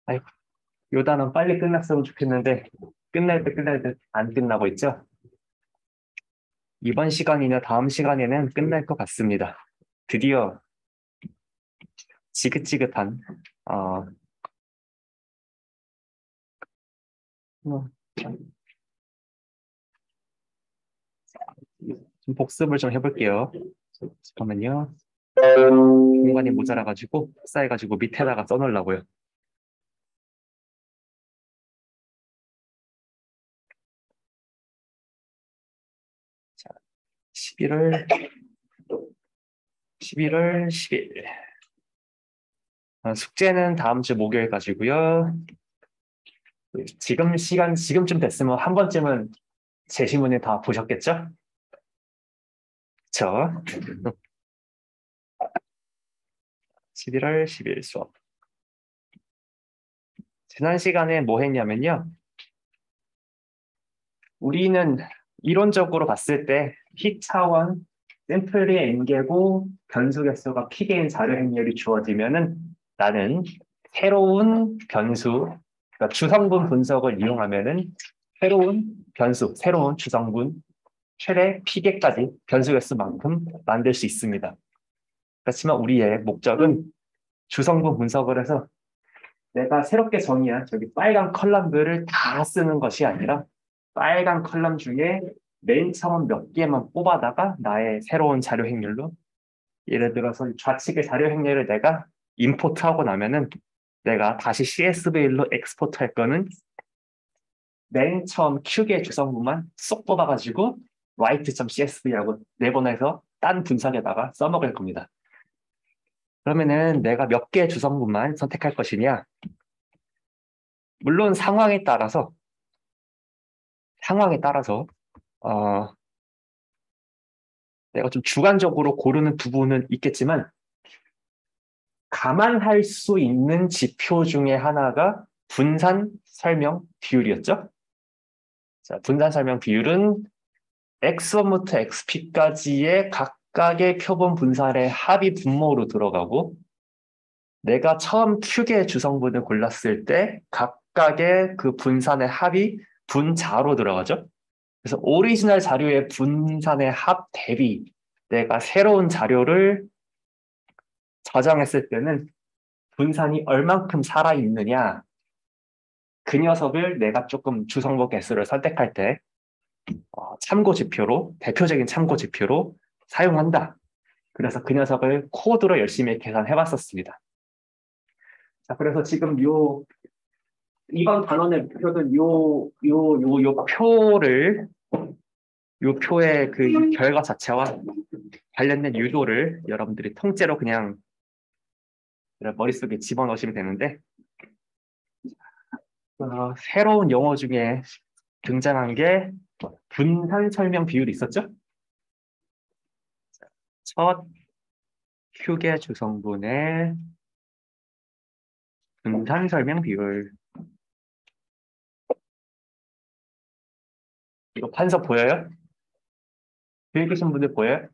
아이고, 요 단원 빨리 끝났으면 좋겠는데 끝날 때 안 끝나고 있죠? 이번 시간이나 다음 시간에는 끝날 것 같습니다. 드디어 지긋지긋한 어, 뭐, 좀 복습을 좀 해볼게요. 잠깐만요. 공간이 모자라가지고 쌓여가지고 밑에다가 써놓으려고요. 자, 11월 11월 10일. 숙제는 다음 주 목요일 가지고요. 지금쯤 됐으면 한 번쯤은 제시문을 다 보셨겠죠? 그쵸? 11월 10일 수업. 지난 시간에 뭐 했냐면요. 우리는 이론적으로 봤을 때 피 차원 샘플의 n개고 변수 개수가 p개인 자료 행렬이 주어지면은 나는 새로운 변수, 그러니까 주성분 분석을 이용하면은 새로운 주성분 최대 p개까지 변수 개수만큼 만들 수 있습니다. 그렇지만 우리의 목적은 주성분 분석을 해서 내가 새롭게 정의한 저기 빨간 컬럼들을 다 쓰는 것이 아니라 빨간 컬럼 중에 맨 처음 몇 개만 뽑아다가 나의 새로운 자료 행렬로 예를 들어서 좌측의 자료 행렬을 내가 임포트하고 나면은 내가 다시 CSV로 엑스포트 할 거는 맨 처음 Q의 주성분만 쏙 뽑아가지고 write.csv라고 내보내서 딴 분석에다가 써먹을 겁니다. 그러면은 내가 몇 개의 주성분만 선택할 것이냐? 물론 상황에 따라서 어, 내가 좀 주관적으로 고르는 부분은 있겠지만 감안할 수 있는 지표 중에 하나가 분산 설명 비율이었죠. 자, 분산 설명 비율은 x1부터 xp까지의 각각의 표본 분산의 합이 분모로 들어가고 내가 처음 Q개 주성분을 골랐을 때 각각의 그 분산의 합이 분자로 들어가죠. 그래서 오리지널 자료의 분산의 합 대비 내가 새로운 자료를 저장했을 때는 분산이 얼만큼 살아있느냐 그 녀석을 내가 조금 주성분 개수를 선택할 때 참고 지표로 대표적인 참고 지표로 사용한다. 그래서 그 녀석을 코드로 열심히 계산해 봤었습니다. 자, 그래서 지금 이번 단원의 목표는 요 표의 그 결과 자체와 관련된 유도를 여러분들이 통째로 그냥 머릿속에 집어넣으시면 되는데 새로운 용어 중에 등장한 게 분산 설명 비율이 있었죠? 첫 휴게 주성분의 분산 설명 비율. 이거 판서 보여요? 뒤에 계신 분들 보여요?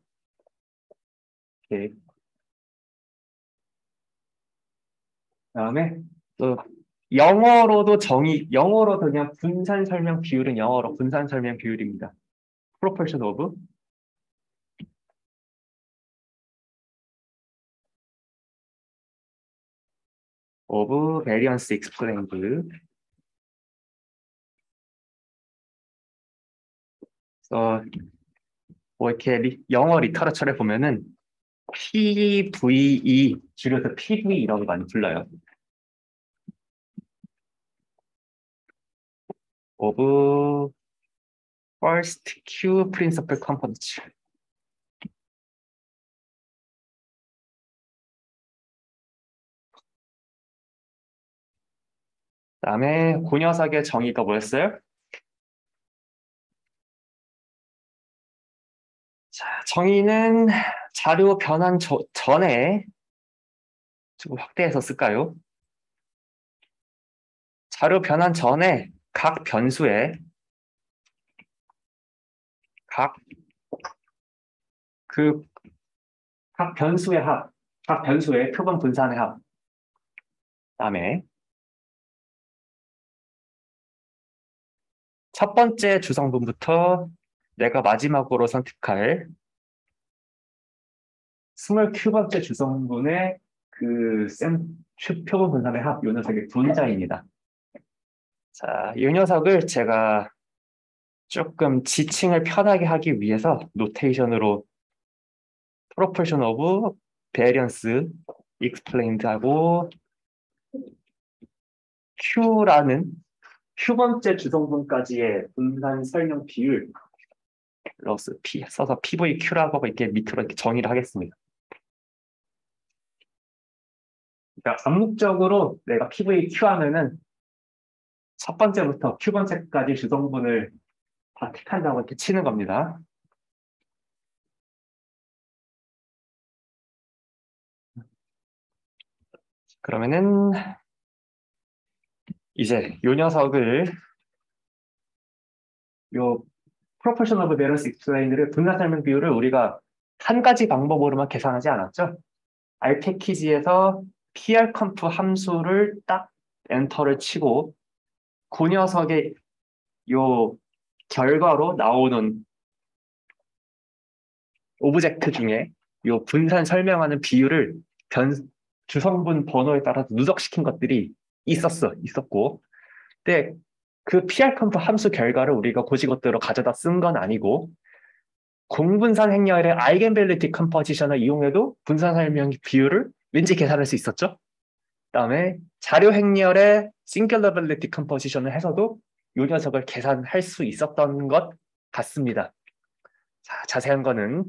오케이. 그다음에 또 영어로도 그냥 분산 설명 비율은 영어로 분산 설명 비율입니다. proportion of variance explained. 그래서 뭐 이렇게 영어 리터러처를 보면은 PVE 줄여서 PV라고 많이 불러요. of first Q principal components. 그다음에 그 녀석의 정의가 뭐였어요? 자, 정의는 자료 변환 전에 좀 확대해서 쓸까요? 자료 변환 전에 각 그 각 변수의 합, 각 변수의 표본 분산의 합, 그다음에 첫 번째 주성분부터 내가 마지막으로 선택할 29번째 주성분의 표본 분산의 합, 요 녀석의 분자입니다. 자, 이 녀석을 제가 조금 지칭을 편하게 하기 위해서 노테이션으로 proportion of variance explained 하고 Q라는 Q번째 주성분까지의 분산 설명 비율 플러스 P 써서 PVQ라고 이렇게 밑으로 이렇게 정의를 하겠습니다. 그러니까 암묵적으로 내가 PVQ 하면은 첫 번째부터 Q번째까지 주성분을 다 택한다고 이렇게 치는 겁니다. 그러면은 이제 요 녀석을 요 proportion of variance explained를 분산 설명 비율을 우리가 한 가지 방법으로만 계산하지 않았죠? R 패키지에서 PRComp 함수를 딱 엔터를 치고 그 녀석의 요 결과로 나오는 오브젝트 중에 요 분산 설명하는 비율을 주성분 번호에 따라서 누적시킨 것들이 있었고 근데 그 PRComp 함수 결과를 우리가 고지것대로 가져다 쓴 건 아니고 공분산 행렬의 아이겐밸리티 컴포지션을 이용해도 분산 설명 비율을 왠지 계산할 수 있었죠. 그다음에 자료 행렬의 싱귤러빌리티 컴포지션을 해서도 이 녀석을 계산할 수 있었던 것 같습니다. 자, 자세한 거는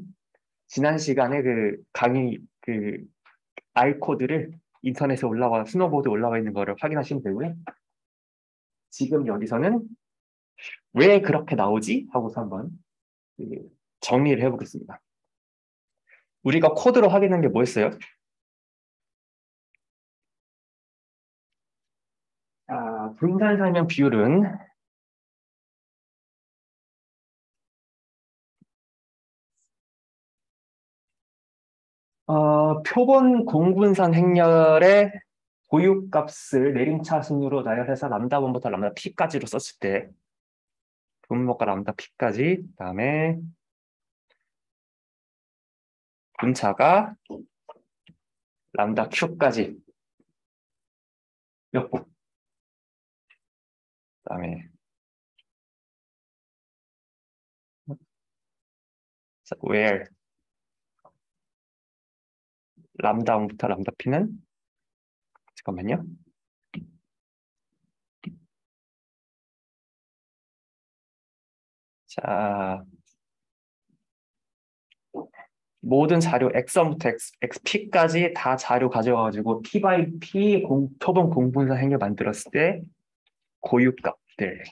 지난 시간에 그 강의 R 코드를 인터넷에 스노보드에 올라와 있는 거를 확인하시면 되고요. 지금 여기서는 왜 그렇게 나오지? 하고서 한번 정리를 해보겠습니다. 우리가 코드로 확인한 게 뭐였어요? 분산 설명 비율은 표본 공분산 행렬의 고유값을 내림차순으로 나열해서 람다1부터 람다 p까지로 썼을 때 분모가 람다 p까지 그다음에 분차가 람다 q까지 였고 그다음에 where 람다1부터 람다 p는 잠깐만요. 자, 모든 자료 x1부터 xp까지 다 자료 가져가지고 p by p 표본 공분산 행렬 만들었을 때 고유값들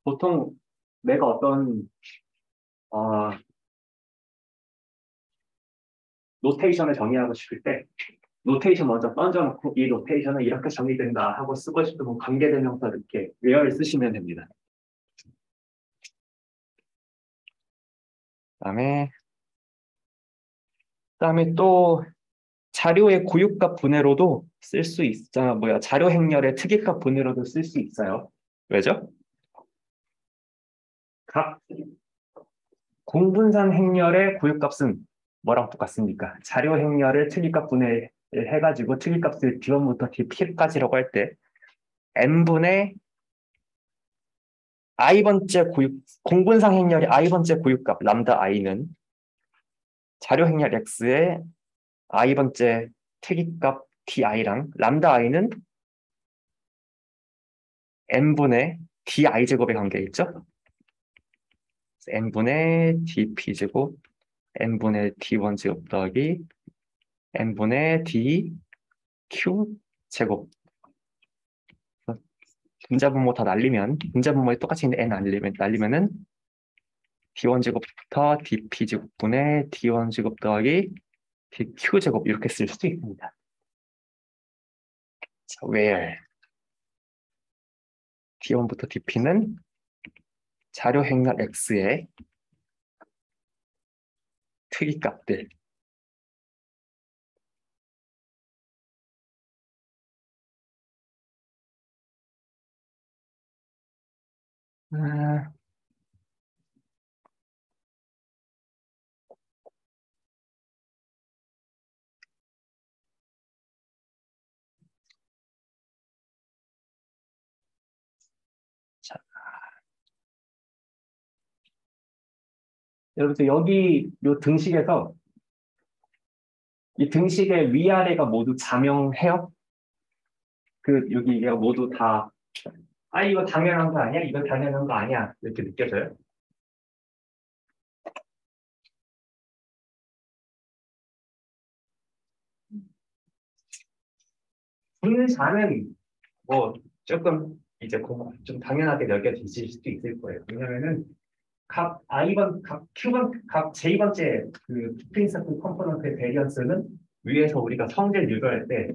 보통 내가 어떤 노테이션을 정의하고 싶을 때 노테이션 먼저 던져놓고 이 노테이션은 이렇게 정의된다 하고 쓰고 싶으면 관계대명사 이렇게 where를 쓰시면 됩니다. 그다음에 또 자료의 고유값 분해로도 쓸 수 있잖아. 자료 행렬의 특이값 분해로도 쓸 수 있어요. 왜죠? 각 공분산 행렬의 고유값은 뭐랑 똑같습니까? 자료 행렬을 특이값 분해를 해가지고 특이값을 D1부터 DP까지라고 할 때 n분의 i번째 공분상 행렬의 i번째 고유값 람다 i는 자료 행렬 x의 i번째 특이값 di랑 람다 i는 n분의 di 제곱의 관계있죠? n분의 dp 제곱 n분의 d1 제곱 더하기 n분의 dq 제곱 분자분모 다 날리면 분자분모에 똑같이 있는 n 날리면은 d1 제곱부터 dp 제곱분의 d1 제곱 더하기 dq 제곱 이렇게 쓸 수도 있습니다. 자, where d1부터 dp는 자료 행렬 x의 특이값들 아, 자, 여러분들 여기 요 등식에서 이 등식의 위아래가 모두 자명해요? 그 여기 얘가 모두 다 이거 당연한 거 아니야? 이거 당연한 거 아니야? 이렇게 느껴져요? 분자는 뭐 조금 이제 좀 당연하게 여겨지실 수도 있을 거예요. 왜냐면은 각 i번, 각 q번, 각 j번째 그 프린시플 컴포넌트의 베리언스는 위에서 우리가 성질 유도할 때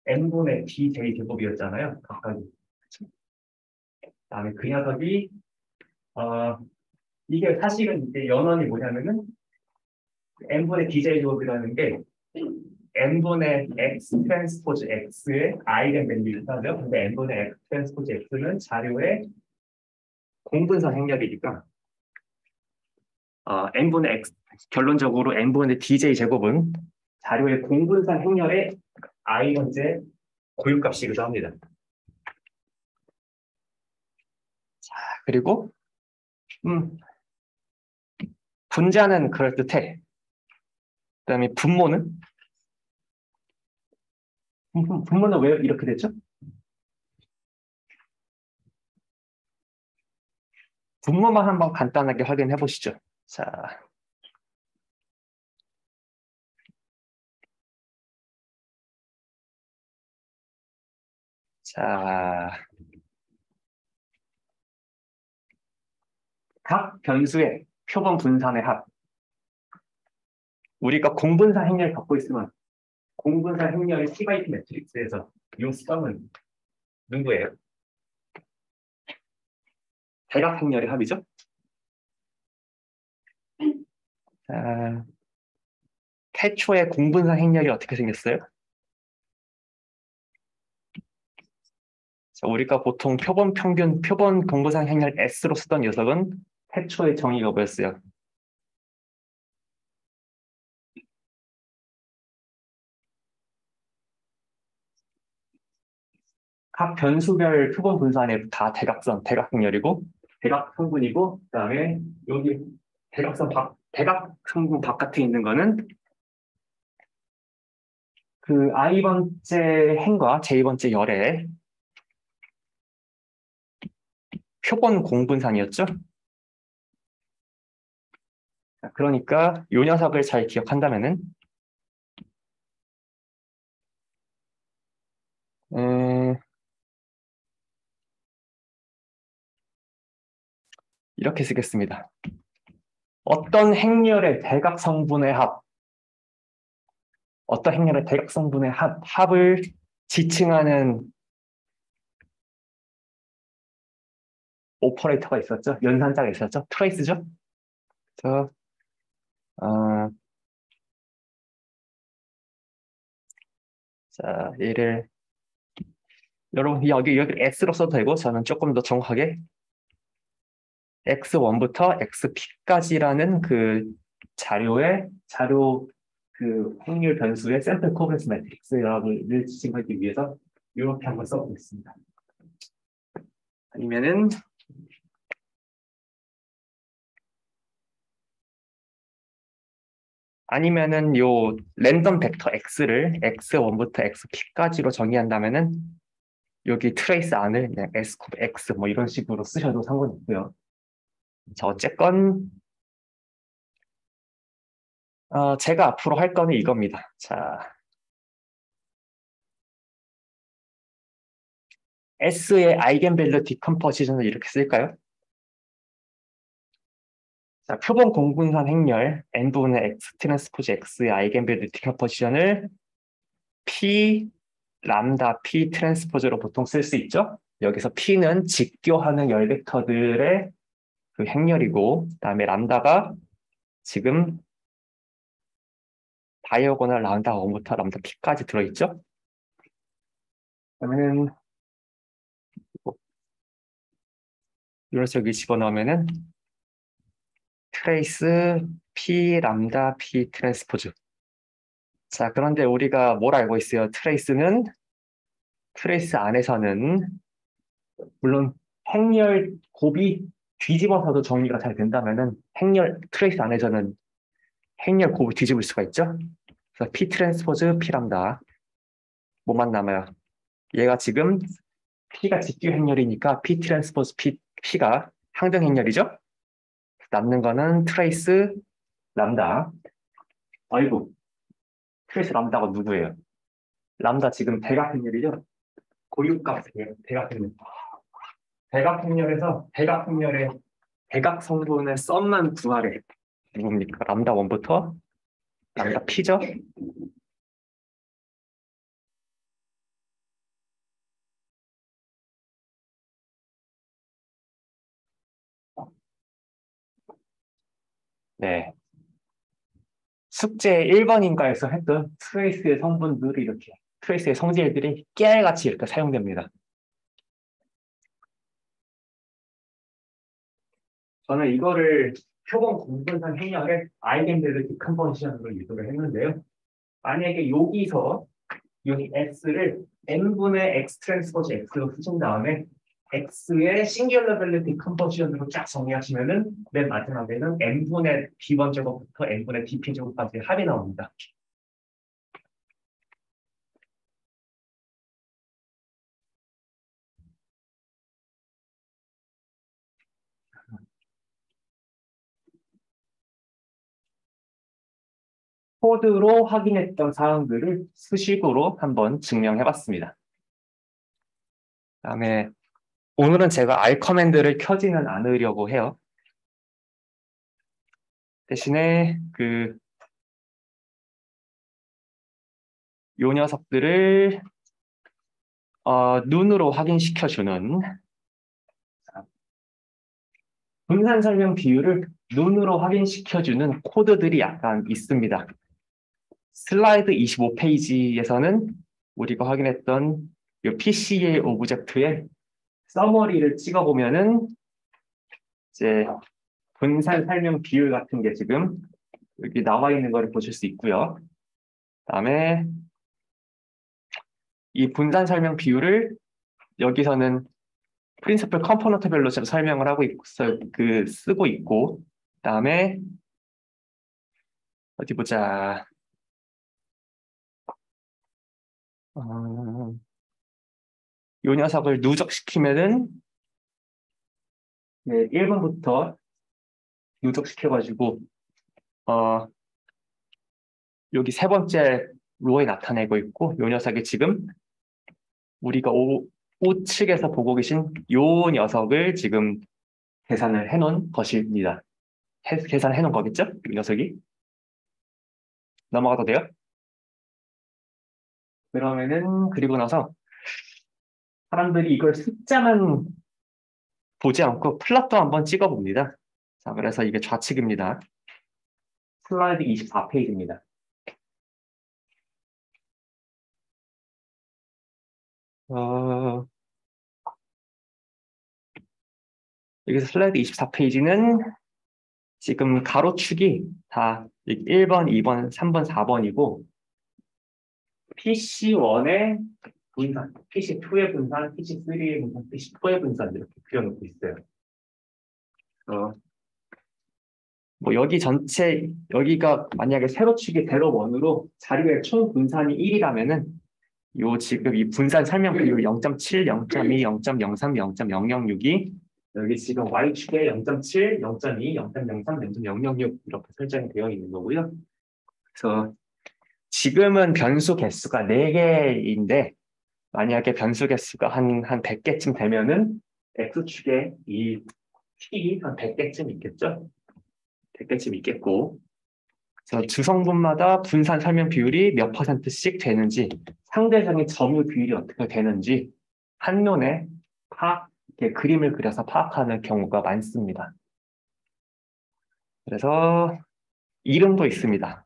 n분의 dj 제곱이었잖아요. 각각. 그다음에 그 녀석이 어 이게 사실은 이제 연원이 뭐냐면은 n분의 dj 제곱이라는 게 n분의 x 트랜스포즈 x의 아이겐 밸류이죠. 근데 n분의 x 트랜스포즈 x는 자료의 공분선 행렬이니까 n분의 x 결론적으로 n분의 dj 제곱은 자료의 공분선 행렬의 i번째 고유값이기도 합니다. 자, 그리고 분자는 그럴듯해. 그다음에 분모는 왜 이렇게 됐죠? 분모만 한번 간단하게 확인해 보시죠. 자, 자, 각 변수의 표본 분산의 합. 우리가 공분산 행렬 갖고 있으면 공분산 행렬의 C바이트 매트릭스에서 이 썸은 누구예요? 대각 행렬의 합이죠? 자, 태초의 공분산 행렬이 어떻게 생겼어요? 자, 우리가 보통 표본 공분산 행렬 S로 쓰던 녀석은 태초의 정의가 뭐였어요? 각 변수별 표본 분산에 다 대각선, 대각행렬이고 대각성분이고 그다음에 여기 대각성분 바깥에 있는 거는 그 i번째 행과 j번째 열의 표본 공분산이었죠. 그러니까 이 녀석을 잘 기억한다면은 이렇게 쓰겠습니다. 어떤 행렬의 대각성분의 합, 어떤 행렬의 대각성분의 합을 지칭하는 오퍼레이터가 있었죠. 연산자가 있었죠. 트레이스죠. 그래서 어, 자, 얘를 여러분 여기 X로 써도 되고 저는 조금 더 정확하게 X1부터 XP까지라는 그 자료 그 확률 변수의 샘플 코브런스 매트릭스를 지칭하기 위해서 이렇게 한번 써보겠습니다. 아니면은 요 랜덤 벡터 X를 X1부터 XP까지로 정의한다면은 여기 트레이스 안을 그냥 S 곱 X 뭐 이런 식으로 쓰셔도 상관없고요. 자, 어쨌건 제가 앞으로 할 거는 이겁니다. 자, S의 아이겐밸류 디컴포지션을 이렇게 쓸까요? 자, 표본 공분산 행렬 n분의 x 트랜스포즈 x의 아이겐밸류 디컴포지션을 p 람다 p 트랜스포즈로 보통 쓸 수 있죠. 여기서 p는 직교하는 열 벡터들의 그 행렬이고, 그다음에 람다가 지금 다이어고널 람다 1부터 람다 p까지 들어있죠. 그러면은 이래서 여기 집어넣으면은 트레이스 P 람다 P 트랜스포즈. 자, 그런데 우리가 뭘 알고 있어요? 트레이스 안에서는 물론 행렬 곱이 뒤집어서도 정리가 잘 된다면은 트레이스 안에서는 행렬 곱을 뒤집을 수가 있죠. 그래서 P 트랜스포즈 P 람다 뭐만 남아요? 얘가 지금 P가 직규 행렬이니까 P 트랜스포즈 P가 항등 행렬이죠. 남는 거는 트레이스 람다. 아이고, 트레이스 람다가 누구예요? 람다 지금 대각 행렬이죠. 고유값이에요. 대각 행렬. 대각 행렬에서 대각 행렬의 대각 성분의 썸만 구하래. 누굽니까? 람다 1부터 람다 P죠? 네. 숙제 1번인가에서 했던 트레이스의 성분들이 이렇게, 트레이스의 성질들이 깨알같이 이렇게 사용됩니다. 저는 이거를 표본 공분산 행렬의 아이겐벨르 디컨버전으로 유도를 했는데요. 만약에 여기서 여기 x를 n분의 x 트랜스포즈 x로 쓰신 다음에 x의 싱귤러 밸류 디컨버전으로 쫙 정리하시면은 맨 마지막에는 n분의 b1 제곱부터 n분의 dp 제곱까지 합이 나옵니다. 코드로 확인했던 사항들을 수식으로 한번 증명해봤습니다. 그다음에 오늘은 제가 R 커맨드를 켜지는 않으려고 해요. 대신에 요 녀석들을 눈으로 확인시켜주는 분산 설명 비율을 눈으로 확인시켜주는 코드들이 약간 있습니다. 슬라이드 25페이지에서는 우리가 확인했던 이 PCA 오브젝트의 서머리를 찍어보면은 이제 분산 설명 비율 같은 게 지금 여기 나와 있는 걸 보실 수 있고요. 그다음에 이 분산 설명 비율을 여기서는 프린시플 컴포넌트별로 지금 설명을 하고 쓰고 있고, 그다음에 어디 보자. 이 녀석을 누적시키면은 네, 1번부터 누적시켜가지고 여기 세 번째 로에 나타내고 있고, 이 녀석이 지금 우리가 우측에서 보고 계신 이 녀석을 지금 계산을 해놓은 것입니다. 계산해 놓은 거겠죠? 이 녀석이. 넘어가도 돼요? 그러면은 그리고 나서 사람들이 이걸 숫자만 보지 않고 플롯도 한번 찍어봅니다. 자, 그래서 이게 좌측입니다. 슬라이드 24페이지입니다. 여기서 슬라이드 24페이지는 지금 가로축이 다 1번, 2번, 3번, 4번이고 PC1의 분산, PC2의 분산, PC3의 분산, PC4의 분산 이렇게 그려놓고 있어요. 뭐 여기 전체 여기가 만약에 세로축이 세로1으로 자료의 총 분산이 1이라면은 요 지금 이 분산 설명 비율 0.7, 0.2, 0.03, 0.006이 여기 지금 Y축에 0.7, 0.2, 0.03, 0.006 이렇게 설정이 되어 있는 거고요. 그래서 지금은 변수 개수가 4개인데 만약에 변수 개수가 한 100개쯤 되면은 X축에 이 T이 한 100개쯤 있겠죠? 100개쯤 있겠고 그래서 주성분마다 분산 설명 비율이 몇 %씩 되는지 상대적인 점유 비율이 어떻게 되는지 한눈에 이렇게 그림을 그려서 파악하는 경우가 많습니다. 그래서 이름도 있습니다.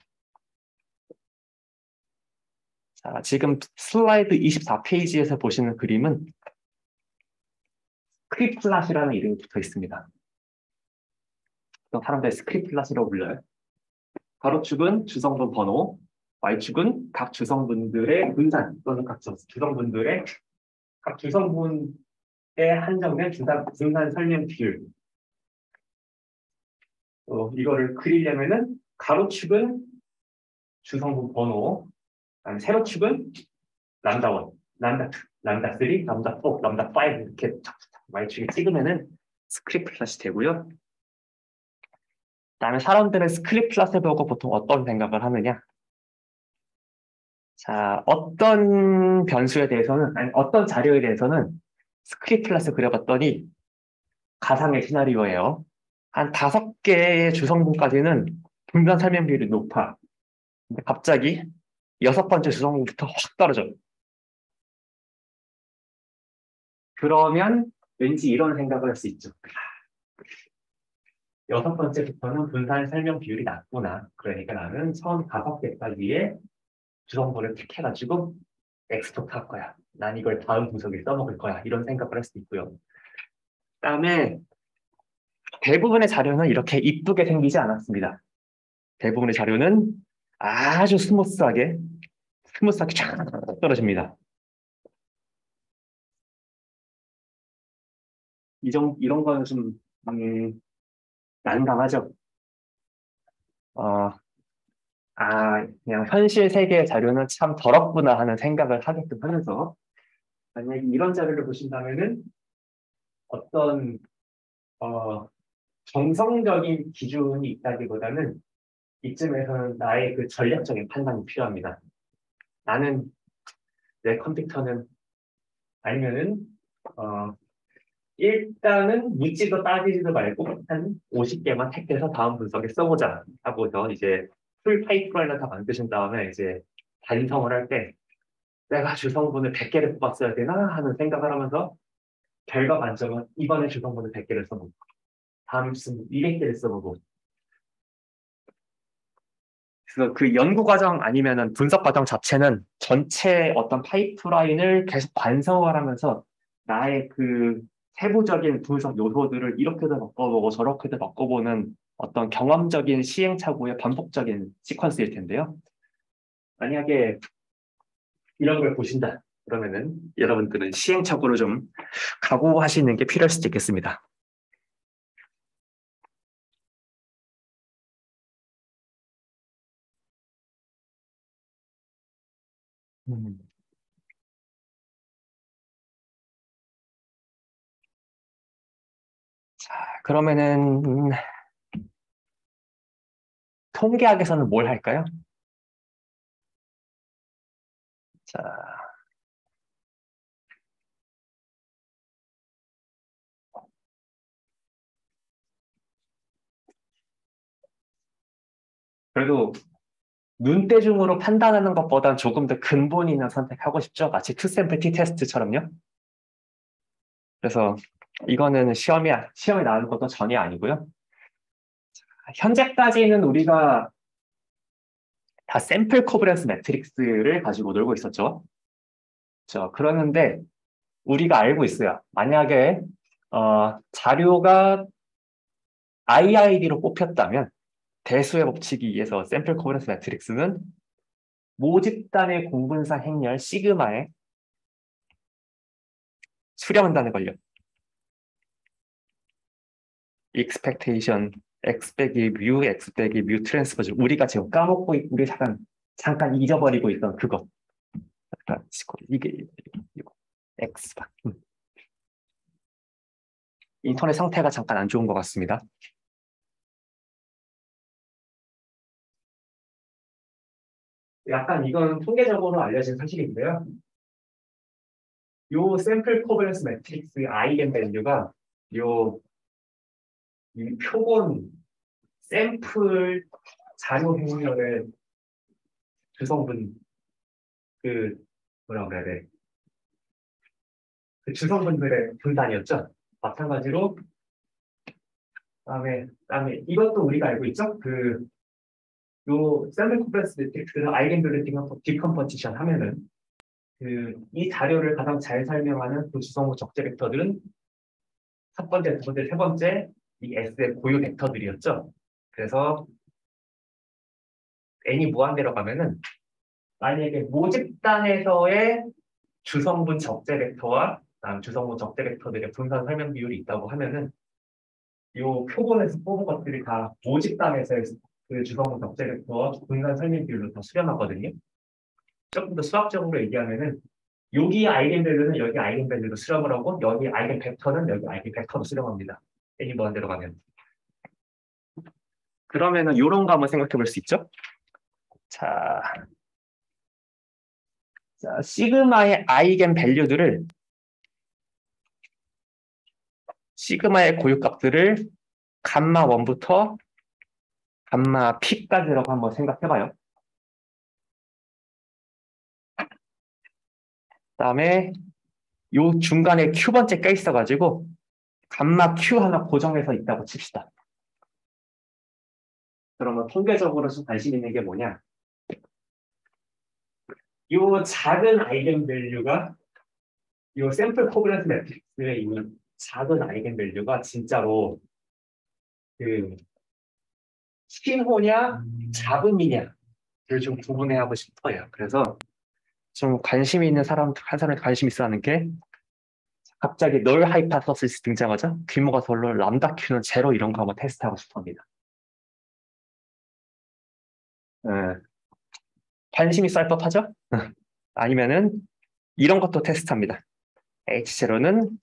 자, 지금 슬라이드 24페이지에서 보시는 그림은 스크립플롯이라는 이름이 붙어 있습니다. 사람들이 스크립플롯이라고 불러요. 가로축은 주성분 번호, Y축은 각 주성분들의 분산 또는 각 주성분에 한정된 분산 설명 비율. 이거를 그리려면은 가로축은 주성분 번호, 세로축은 람다1, 람다2, 람다3, 람다4, 람다5 이렇게 Y축에 찍으면은 스크립플롯이 되고요. 그다음에 사람들은 스크립플롯을 보고 보통 어떤 생각을 하느냐? 자, 어떤 변수에 대해서는, 아니, 어떤 자료에 대해서는 스크립플롯을 그려봤더니 가상의 시나리오예요. 한 5개의 주성분까지는 분산 설명 비율이 높아. 근데 갑자기 6번째 주성분부터 확 떨어져. 그러면 왠지 이런 생각을 할 수 있죠. 6번째부터는 분산 설명 비율이 낮구나. 그러니까 나는 처음 5개까지의 주성분을 택해가지고 엑스포트 할 거야. 난 이걸 다음 분석에 써먹을 거야. 이런 생각을 할 수도 있고요. 그다음에 대부분의 자료는 이렇게 이쁘게 생기지 않았습니다. 대부분의 자료는 아주 스무스하게 쫙 떨어집니다. 이런 거는 좀 난감하죠. 그냥 현실 세계의 자료는 참 더럽구나 하는 생각을 하게끔 하면서 만약에 이런 자료를 보신다면은 어떤 정성적인 기준이 있다기보다는 이쯤에서는 나의 그 전략적인 판단이 필요합니다. 나는 내 컴퓨터는 아니면은 일단은 묻지도 따지지도 말고 한 50개만 택해서 다음 분석에 써보자 하고서 이제 풀 파이프라인을 다 만드신 다음에 이제 반성을 할 때 내가 주성분을 100개를 뽑았어야 되나 하는 생각을 하면서 결과 만점은 이번에 주성분을 100개를 써보고 다음 주는 200개를 써보고 그래서 그 연구 과정 아니면은 분석 과정 자체는 전체 어떤 파이프라인을 계속 반성을 하면서 나의 그 세부적인 분석 요소들을 이렇게도 바꿔보고 저렇게도 바꿔보는 어떤 경험적인 시행착오의 반복적인 시퀀스일 텐데요. 만약에 이런 걸 보신다 그러면은 여러분들은 시행착오를 좀 각오하시는 게 필요할 수도 있겠습니다. 자, 그러면은 통계학에서는 뭘 할까요? 자, 그래도 눈대중으로 판단하는 것보다 조금 더 근본 있는 선택하고 싶죠. 마치 투샘플 t-테스트처럼요. 그래서 이거는 시험에 나오는 것도 전혀 아니고요. 현재까지는 우리가 다 샘플 커버런스 매트릭스를 가지고 놀고 있었죠. 그러는데 우리가 알고 있어요. 만약에 자료가 IID로 뽑혔다면 대수의 법칙에 의해서 샘플 커버런스 매트릭스는 모집단의 공분상 행렬 시그마에 수렴한다는 걸요. expectation x 빼기 뮤 x 빼기 뮤 트랜스포즈 우리가 지금 까먹고 우리 잠깐 잊어버리고 있던 그것 이게 x 인터넷 상태가 잠깐 안 좋은 것 같습니다. 약간 이건 통계적으로 알려진 사실인데요. 요 샘플 코버런스 매트릭스의 아이겐 밸류가 이 표본 샘플 자료 행렬의 주성분 뭐라 그래야 돼? 그 주성분들의 분단이었죠. 마찬가지로 그다음에 이것도 우리가 알고 있죠. 요 샘플 코버런스 매트릭스를 아이겐 밸류 디컴포지션 하면은 이 자료를 가장 잘 설명하는 그 주성분 적재 벡터들은 첫 번째, 두 번째, 세 번째 이 S의 고유 벡터들이었죠. 그래서 n이 무한대로 가면은 만약에 모집단에서의 주성분 적재 벡터와 다음 주성분 적재 벡터들의 분산 설명 비율이 있다고 하면은 이 표본에서 뽑은 것들이 다 모집단에서의 그 주성분 적재 벡터와 분산 설명 비율로 다 수렴하거든요. 조금 더 수학적으로 얘기하면은 여기 아이겐밸류는 여기 아이겐밸류로 수렴을 하고 여기 아이겐 벡터는 여기 아이겐 벡터로 수렴합니다. n이 무한대로 가면. 그러면은 이런 거 한번 생각해 볼 수 있죠? 자, 시그마의 아이겐 밸류들을 시그마의 고유값들을 감마 1부터 감마 p까지라고 한번 생각해 봐요. 그다음에 요 중간에 q 번째 껴 있어 가지고 감마 q 하나 고정해서 있다고 칩시다. 그러면 통계적으로 좀 관심 있는 게 뭐냐? 요 작은 아이겐 밸류가 이 샘플 코브런스 매트릭스의 이 작은 아이겐 밸류가 진짜로 그 신호냐 잡음이냐를 좀 구분해 하고 싶어요. 그래서 좀 관심 있는 사람 한 사람이 관심 있어 하는 게 갑자기 널 하이파서시스 등장하죠. 규모가 별로 람다 큐는 제로 이런 거 한번 테스트하고 싶습니다. 관심 있어 할 법하죠? 아니면은 이런 것도 테스트합니다. H0는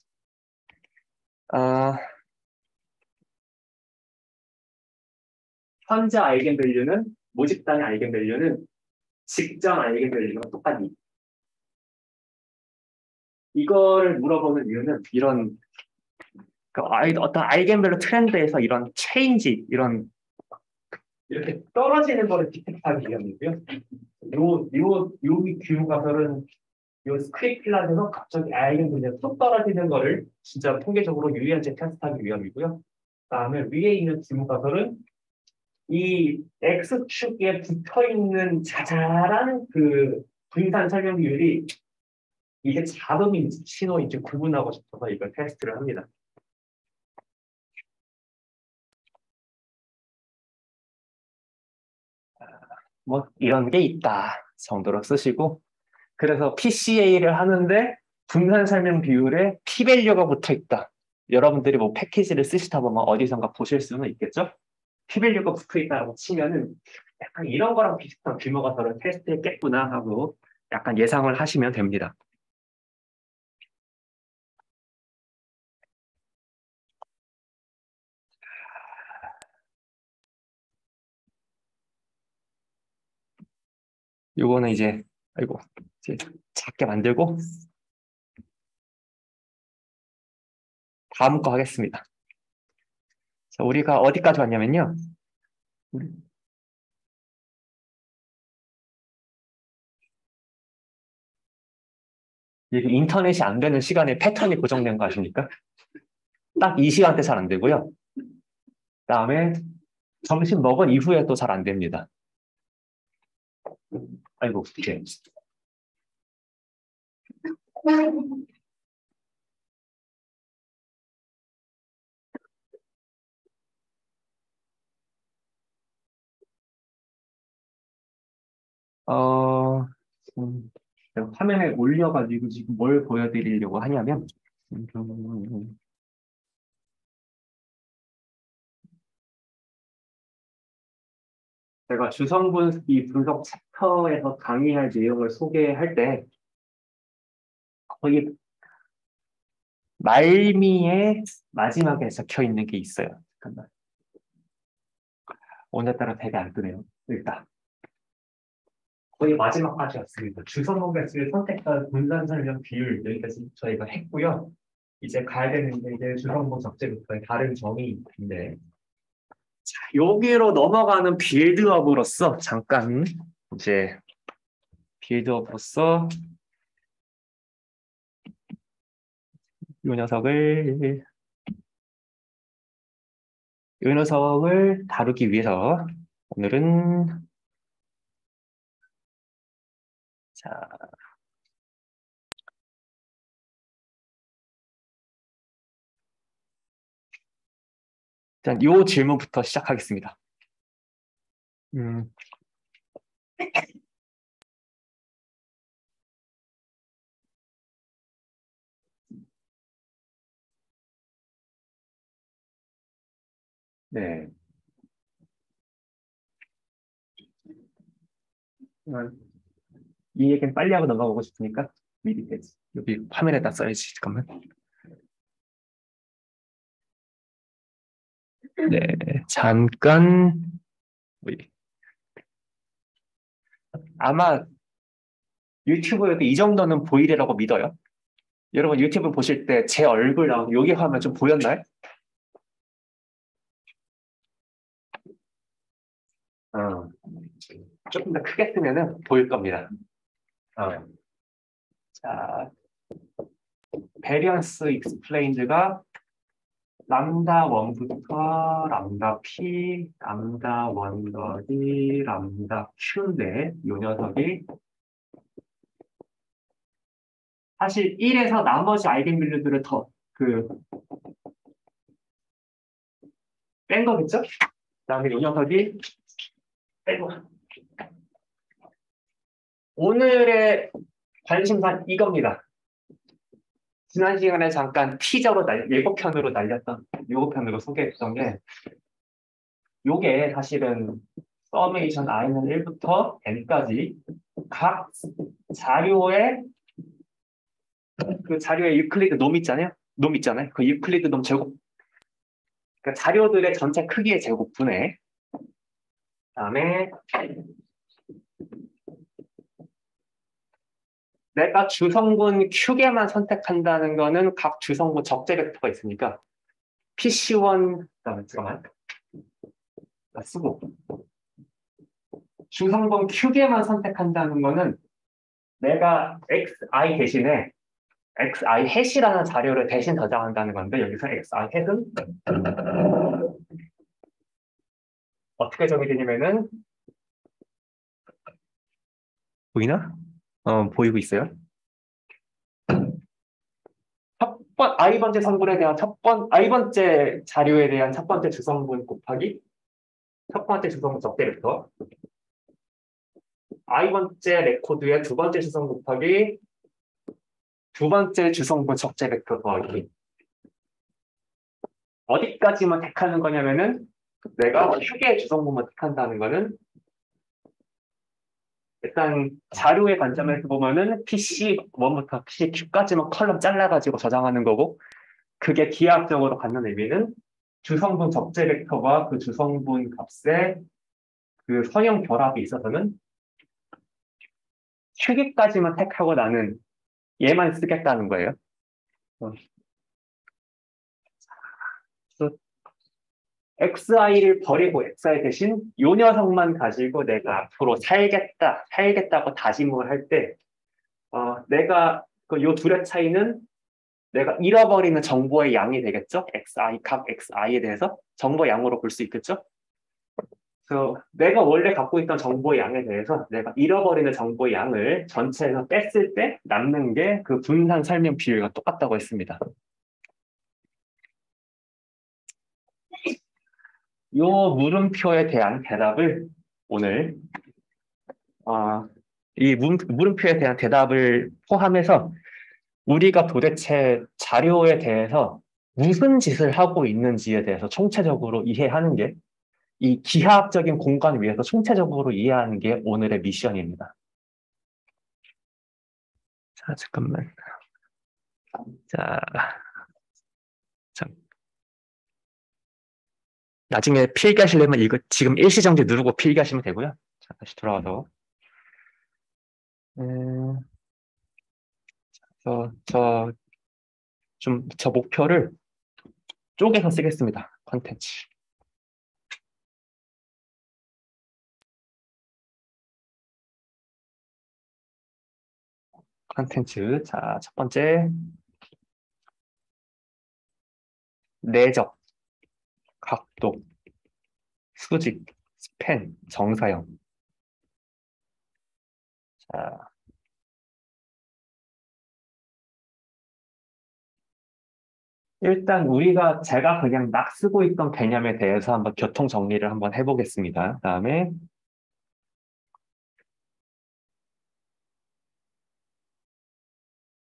현재 아이겐밸류는 모집단의 아이겐밸류는 직전 아이겐밸류가 똑같니? 이걸 물어보는 이유는 이런 어떤 아이겐밸류 트렌드에서 이런 체인지 이런 이렇게 떨어지는 거를 디텍트하기 위함이고요. 요 규모가설은 요 스크립플란에서 갑자기 아이겐밸류가 뚝 떨어지는 거를 진짜 통계적으로 유의한지 테스트하기 위함이고요. 그다음에 위에 있는 규모가설은 이 X축에 붙어있는 자잘한 그 분산 설명 비율이 이게 잡음인지 신호인지 구분하고 싶어서 이걸 테스트를 합니다. 뭐 이런 게 있다 정도로 쓰시고 그래서 PCA를 하는데 분산 설명 비율에 P-밸류가 붙어 있다. 여러분들이 뭐 패키지를 쓰시다 보면 어디선가 보실 수는 있겠죠? P-밸류가 붙어 있다고 치면은 약간 이런 거랑 비슷한 규모가 서로 테스트했겠구나 하고 약간 예상을 하시면 됩니다. 요거는 이제 아이고 이제 작게 만들고 다음 거 하겠습니다. 자, 우리가 어디까지 왔냐면요. 이게 인터넷이 안 되는 시간에 패턴이 고정된 거 아십니까? 딱 이 시간대 잘 안 되고요. 그다음에 점심 먹은 이후에 또 잘 안 됩니다. 아이고, 네. 제가 화면에 올려가지고 지금 뭘 보여드리려고 하냐면, 제가 주성분 이 분석 챕터에서 강의할 내용을 소개할 때 거의 말미에 마지막에 적혀 있는 게 있어요. 잠깐만. 오늘따라 되게 안 뜨네요. 일단 거의 마지막까지 왔습니다. 주성분 배수의 선택과 분산 설명 비율 여기까지 저희가 했고요. 이제 가야 되는 게 이제 주성분 적재부터의 다른 점이 있는데 여기로 넘어가는 빌드업으로서 잠깐 이제 빌드업으로서 이 녀석을 이 녀석을 다루기 위해서 오늘은 자 일단 이 질문부터 시작하겠습니다. 음, 네. 이 얘기는 빨리 하고 넘어가고 싶으니까 미리 여기 화면에다 써야지. 잠깐만. 네, 잠깐. 아마 유튜브에도 이 정도는 보이리라고 믿어요. 여러분 유튜브 보실 때 제 얼굴 나온 여기 화면 좀 보였나요? 어, 조금 더 크게 쓰면은 보일 겁니다. 어, 자, 베리언스 익스플레인드가 람다 1부터 람다 p, 람다 1 더하기 람다 q인데 이 녀석이 사실 1에서 나머지 아이겐밸류들을 더 뺀 거겠죠? 그다음에 이 녀석이 빼고 오늘의 관심사 이겁니다. 지난 시간에 잠깐 티저로 예고편으로 날렸던 예고편으로 소개했던 게 요게 사실은 서메이션 i는 1부터 n까지 각 자료의 그 자료의 유클리드 놈 있잖아요. 놈 있잖아요. 그 유클리드 놈 제곱 그러니까 자료들의 전체 크기의 제곱분의 그다음에 내가 주성분 Q개만 선택한다는 거는 각 주성분 적재 벡터가 있으니까 PC1 잠깐만 쓰고 주성분 Q개만 선택한다는 거는 내가 xi 대신에 xi 햇이라는 자료를 대신 저장한다는 건데 여기서 xi 햇은 어떻게 정의되냐면은 보이나? 보이고 있어요. i번째 성분에 대한 i번째 자료에 대한 첫 번째 주성분 곱하기 첫 번째 주성분 적대 벡터 i번째 레코드의 두 번째 주성 곱하기 두 번째 주성분 적재 벡터 더하기 어디까지만 택하는 거냐면은 내가 휴게 주성분만 택한다는 거는 일단 자료의 관점에서 보면은 PC1부터 PCQ까지만 컬럼 잘라가지고 저장하는 거고 그게 기하학적으로 갖는 의미는 주성분 적재 벡터와 그 주성분 값의 그 성형 결합이 있어서는 휴게까지만 택하고 나는 얘만 쓰겠다는 거예요. 그래서 XI를 버리고 XI 대신 요 녀석만 가지고 내가 앞으로 살겠다고 다짐을 할 때, 내가 요 둘의 차이는 내가 잃어버리는 정보의 양이 되겠죠? XI, 각 XI에 대해서 정보 양으로 볼 수 있겠죠? 그래서 내가 원래 갖고 있던 정보의 양에 대해서 내가 잃어버리는 정보의 양을 전체에서 뺐을 때 남는 게 그 분산 설명 비율과 똑같다고 했습니다. 요 물음표에 대한 대답을 오늘 이 물음표에 대한 대답을 포함해서 우리가 도대체 자료에 대해서 무슨 짓을 하고 있는지에 대해서 총체적으로 이해하는 게 이 기하학적인 공간 위에서 총체적으로 이해하는 게 오늘의 미션입니다. 자, 잠깐만. 자, 참. 나중에 필기하시려면 이거 지금 일시정지 누르고 필기하시면 되고요. 자, 다시 돌아와서. 저 목표를 쪼개서 쓰겠습니다. 컨텐츠. 컨텐츠. 자, 첫 번째. 내적, 각도, 수직, 스팬, 정사형. 자, 일단 제가 그냥 막 쓰고 있던 개념에 대해서 한번 교통 정리를 한번 해보겠습니다.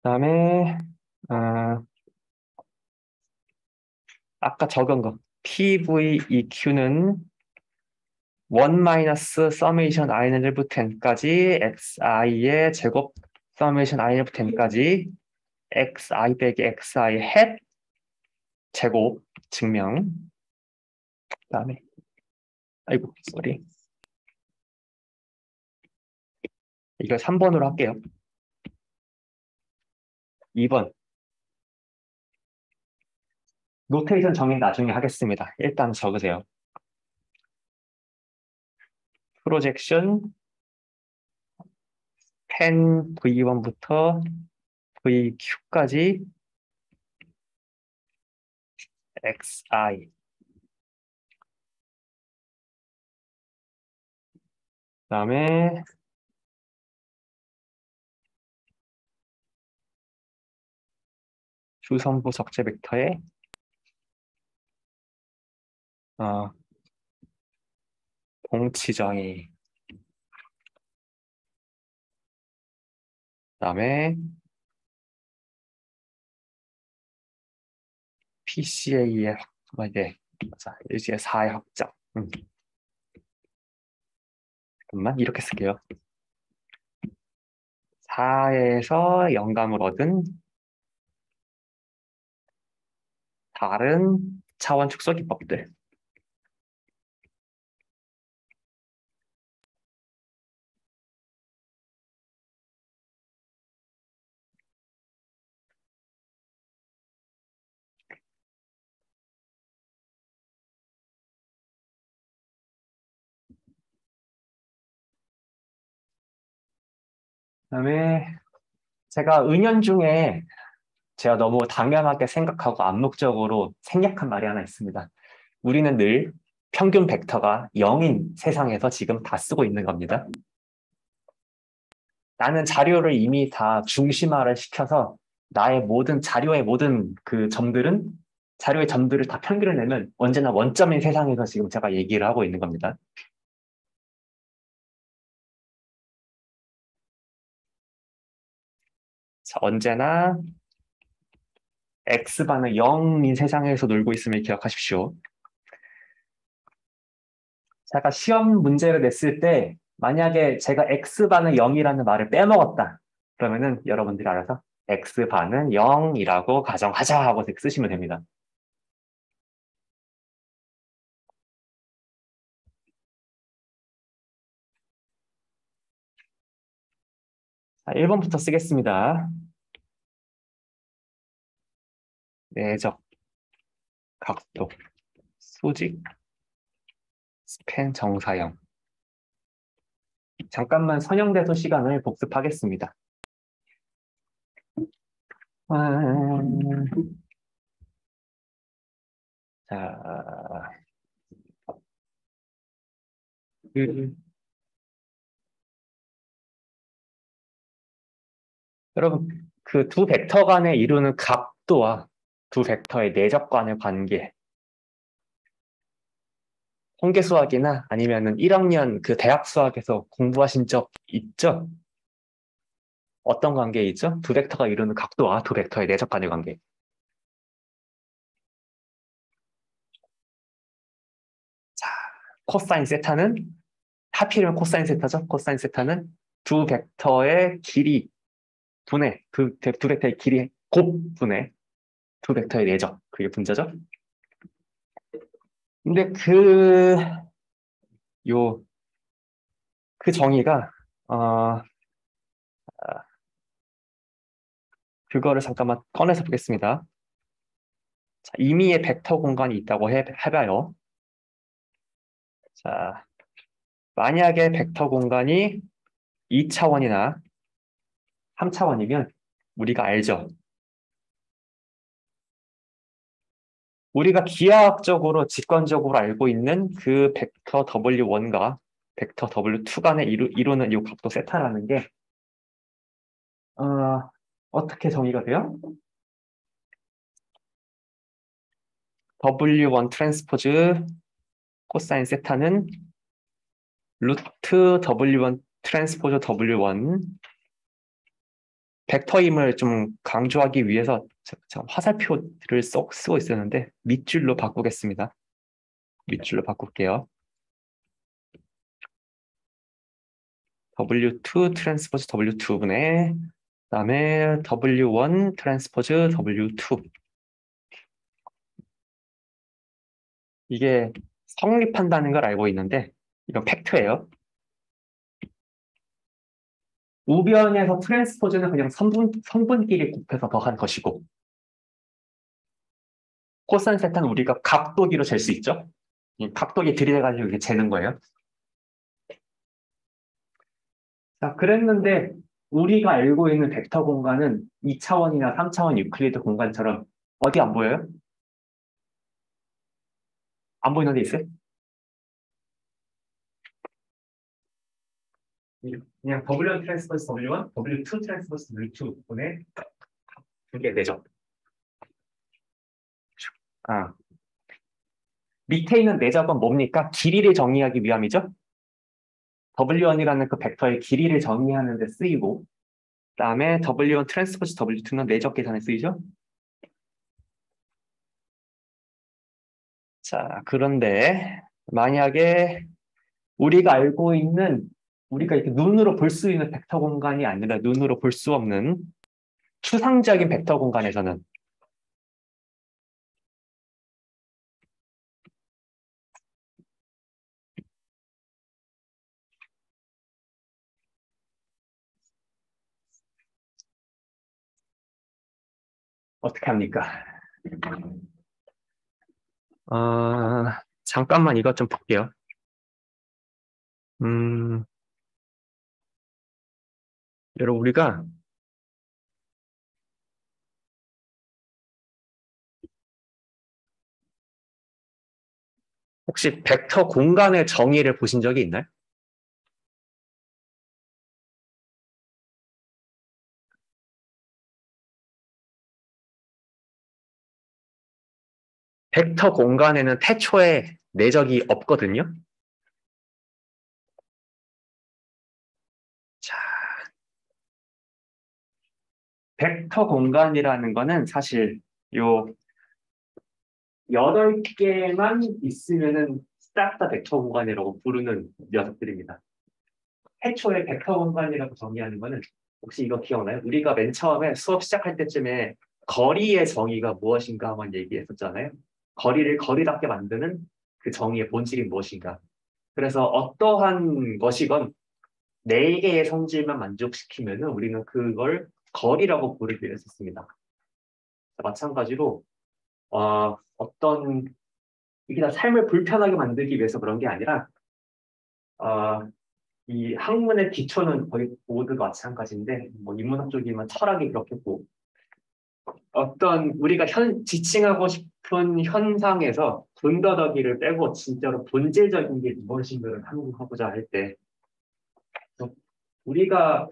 그다음에 어, 아까 적은 거 PVEQ는 1 마이너스 서메이션 in부터 n까지 xi의 제곱 서메이션 in부터 n까지 xi 빼기 xi 햇 제곱 증명. 그다음에 아이고 쏘리 이걸 3번으로 할게요. 2번 노테이션 정의 나중에 하겠습니다. 일단 적으세요. 프로젝션 펜 V1부터 VQ까지 XI. 그다음에 주성부 적재 벡터의 어, 동치정의. 그다음에 PCA의 이제 맞아, 이제 4의 확장. 잠깐만 이렇게 쓸게요. 4에서 영감을 얻은 다른 차원 축소 기법들. 그다음에 제가 은연중에 제가 너무 당연하게 생각하고 암묵적으로 생략한 말이 하나 있습니다. 우리는 늘 평균 벡터가 0인 세상에서 지금 다 쓰고 있는 겁니다. 나는 자료를 이미 다 중심화를 시켜서 나의 모든 자료의 모든 그 점들은 자료의 점들을 다 평균을 내면 언제나 원점인 세상에서 지금 제가 얘기를 하고 있는 겁니다. 자, 언제나 X반은 0인 세상에서 놀고 있음을 기억하십시오. 제가 시험 문제를 냈을 때 만약에 제가 X반은 0이라는 말을 빼먹었다. 그러면은 여러분들이 알아서 X반은 0이라고 가정하자 하고 쓰시면 됩니다. 자, 1번부터 쓰겠습니다. 내적, 각도, 수직, 스팬 정사형. 잠깐만 선형대소 시간을 복습하겠습니다. 음, 자, 그, 여러분, 그 두 벡터 간에 이루는 각도와 두 벡터의 내적 간의 관계, 통계 수학이나 아니면은 1학년 그 대학 수학에서 공부하신 적 있죠? 어떤 관계 있죠? 두 벡터가 이루는 각도와 두 벡터의 내적 간의 관계. 자, 코사인 세타는 하필이면 코사인 세타죠? 코사인 세타는 두 벡터의 길이 분해, 두 벡터의 길이 곱분해, 두 벡터의 내적, 그게 분자죠? 근데 요, 그 정의가, 그거를 잠깐만 꺼내서 보겠습니다. 자, 임의의 벡터 공간이 있다고 해봐요. 자, 만약에 벡터 공간이 2차원이나 3차원이면 우리가 알죠. 우리가 기하학적으로 직관적으로 알고 있는 그 벡터 W1과 벡터 W2 간에 이루는 이 각도 세타라는 게 어떻게 정의가 돼요? W1 트랜스포즈 코사인 세타는 루트 W1 트랜스포즈 W1 벡터임을 좀 강조하기 위해서 제가 화살표를 쓰고 있었는데 밑줄로 바꾸겠습니다. 밑줄로 바꿀게요. W2 트랜스포즈 W2분의 그다음에 W1 트랜스포즈 W2 이게 성립한다는 걸 알고 있는데 이건 팩트예요. 우변에서 트랜스포즈는 그냥 성분끼리 곱해서 더한 것이고 코사인 세타는 우리가 각도기로 잴 수 있죠. 이 각도기 들이대가지고 이렇게 재는 거예요. 자, 그랬는데 우리가 알고 있는 벡터 공간은 2차원이나 3차원 유클리드 공간처럼 어디 안 보여요? 안 보이는 데 있어요? 그냥 W1 트랜스포즈 W1, W2 트랜스포즈 W2 분의 두개 되죠. 아, 밑에 있는 내적은 뭡니까? 길이를 정의하기 위함이죠. W1이라는 그 벡터의 길이를 정의하는 데 쓰이고 그다음에 W1 트랜스포즈 W2는 내적 계산에 쓰이죠. 자, 그런데 만약에 우리가 알고 있는 우리가 이렇게 눈으로 볼 수 있는 벡터 공간이 아니라 눈으로 볼 수 없는 추상적인 벡터 공간에서는 어떻게 합니까? 잠깐만 이것 좀 볼게요. 여러분 우리가 혹시 벡터 공간의 정의를 보신 적이 있나요? 벡터 공간에는 태초에 내적이 없거든요. 자, 벡터 공간이라는 거는 사실 요 8개만 있으면은 싹 다 벡터 공간이라고 부르는 녀석들입니다. 태초에 벡터 공간이라고 정의하는 거는 혹시 이거 기억나요? 우리가 맨 처음에 수업 시작할 때쯤에 거리의 정의가 무엇인가 한번 얘기했었잖아요. 거리를 거리답게 만드는 그 정의의 본질이 무엇인가. 그래서 어떠한 것이건 4개의 성질만 만족시키면은 우리는 그걸 거리라고 부르기로 했었습니다. 마찬가지로 어떤 이게 다 삶을 불편하게 만들기 위해서 그런 게 아니라 어, 이 학문의 기초는 거의 모두 마찬가지인데 뭐 인문학 쪽이면 철학이 그렇겠고 어떤 우리가 지칭하고 싶은 현상에서 군더더기를 빼고 진짜로 본질적인 게 무엇인가를 탐구하고자 할 때 우리가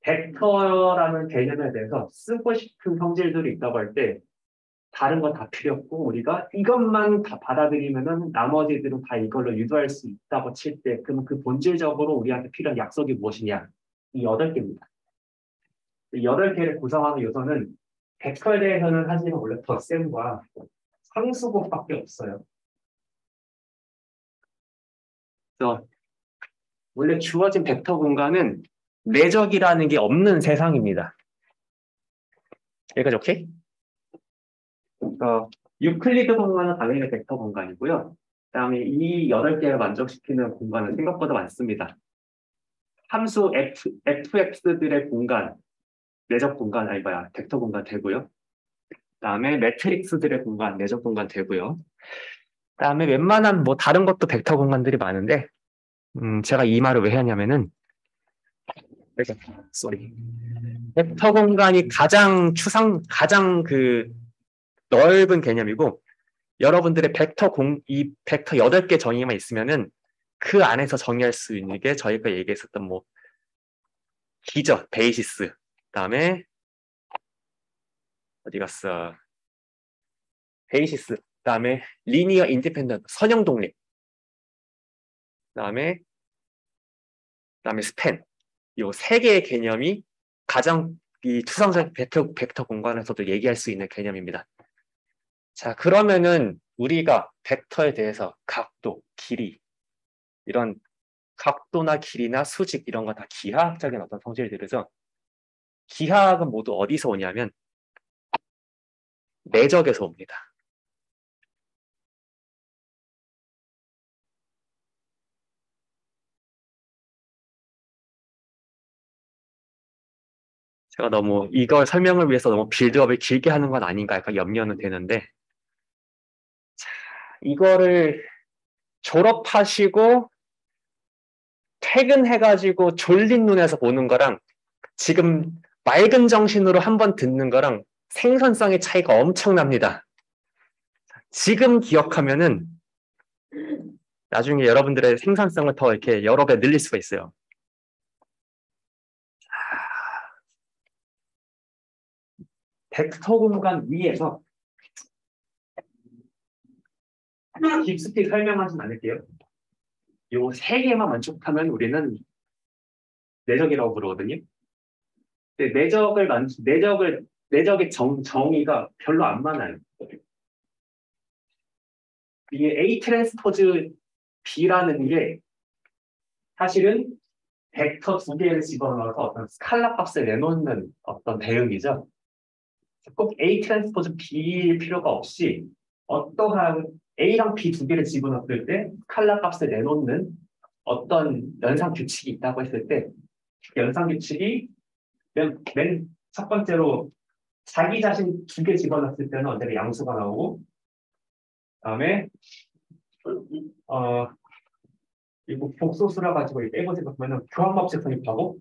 벡터라는 개념에 대해서 쓰고 싶은 성질들이 있다고 할 때 다른 건 다 필요 없고 우리가 이것만 다 받아들이면은 나머지들은 다 이걸로 유도할 수 있다고 칠 때 그럼 그 본질적으로 우리한테 필요한 약속이 무엇이냐? 이 8개입니다. 이 8개를 구성하는 요소는 벡터에 대해서는 사실은 원래 덧셈과 상수곱밖에 없어요. 그래서 원래 주어진 벡터 공간은 내적이라는 게 없는 세상입니다. 여기까지 오케이? 유클리드 공간은 당연히 벡터 공간이고요. 그다음에 이 8개를 만족시키는 공간은 생각보다 많습니다. 함수 fx들의 공간, 내적 공간, 아니 뭐야, 벡터 공간 되고요. 그다음에 매트릭스들의 공간, 내적 공간 되고요. 그다음에 웬만한 뭐 다른 것도 벡터 공간들이 많은데 제가 이 말을 왜 하냐면은 쏘리. 벡터 공간이 가장 그 넓은 개념이고 여러분들의 이 벡터 8개 정의만 있으면은 그 안에서 정의할 수 있는 게 저희가 얘기했었던 뭐 기저, 베이시스, 그다음에 어디 갔어? 베이시스, 그다음에 리니어 인디펜던트, 선형 독립. 그다음에 스팬. 요 세 개의 개념이 가장 이 추상적 벡터 공간에서도 얘기할 수 있는 개념입니다. 자, 그러면은 우리가 벡터에 대해서 각도, 길이, 이런 각도나 길이나 수직 이런 거 다 기하학적인 어떤 성질들이죠. 기하학은 모두 어디서 오냐면 내적에서 옵니다. 제가 너무 이걸 설명을 위해서 너무 빌드업을 길게 하는 건 아닌가 약간 염려는 되는데, 자, 이거를 졸업하시고 퇴근해가지고 졸린 눈에서 보는 거랑 지금 맑은 정신으로 한번 듣는 거랑 생산성의 차이가 엄청납니다. 지금 기억하면은 나중에 여러분들의 생산성을 더 이렇게 여러 배 늘릴 수가 있어요. 벡터 공간 위에서 깊숙이 설명하진 않을게요. 요 세 개만 만족하면 우리는 내적이라고 부르거든요. 근데 내적의 정의가 별로 안 많아요. 이게 A 트랜스포즈 B라는 게 사실은 벡터 두 개를 집어넣어서 어떤 스칼라 값을 내놓는 어떤 대응이죠. 꼭 A 트랜스포즈 B일 필요가 없이 어떠한 A랑 B 두 개를 집어넣을 때 스칼라 값을 내놓는 어떤 연산 규칙이 있다고 했을 때 연산 규칙이 맨 첫 번째로 자기 자신 두 개 집어넣었을 때는 언제나 양수가 나오고, 그다음에 이거 복소수라 가지고 빼고 생각하면 교환법칙 성립하고,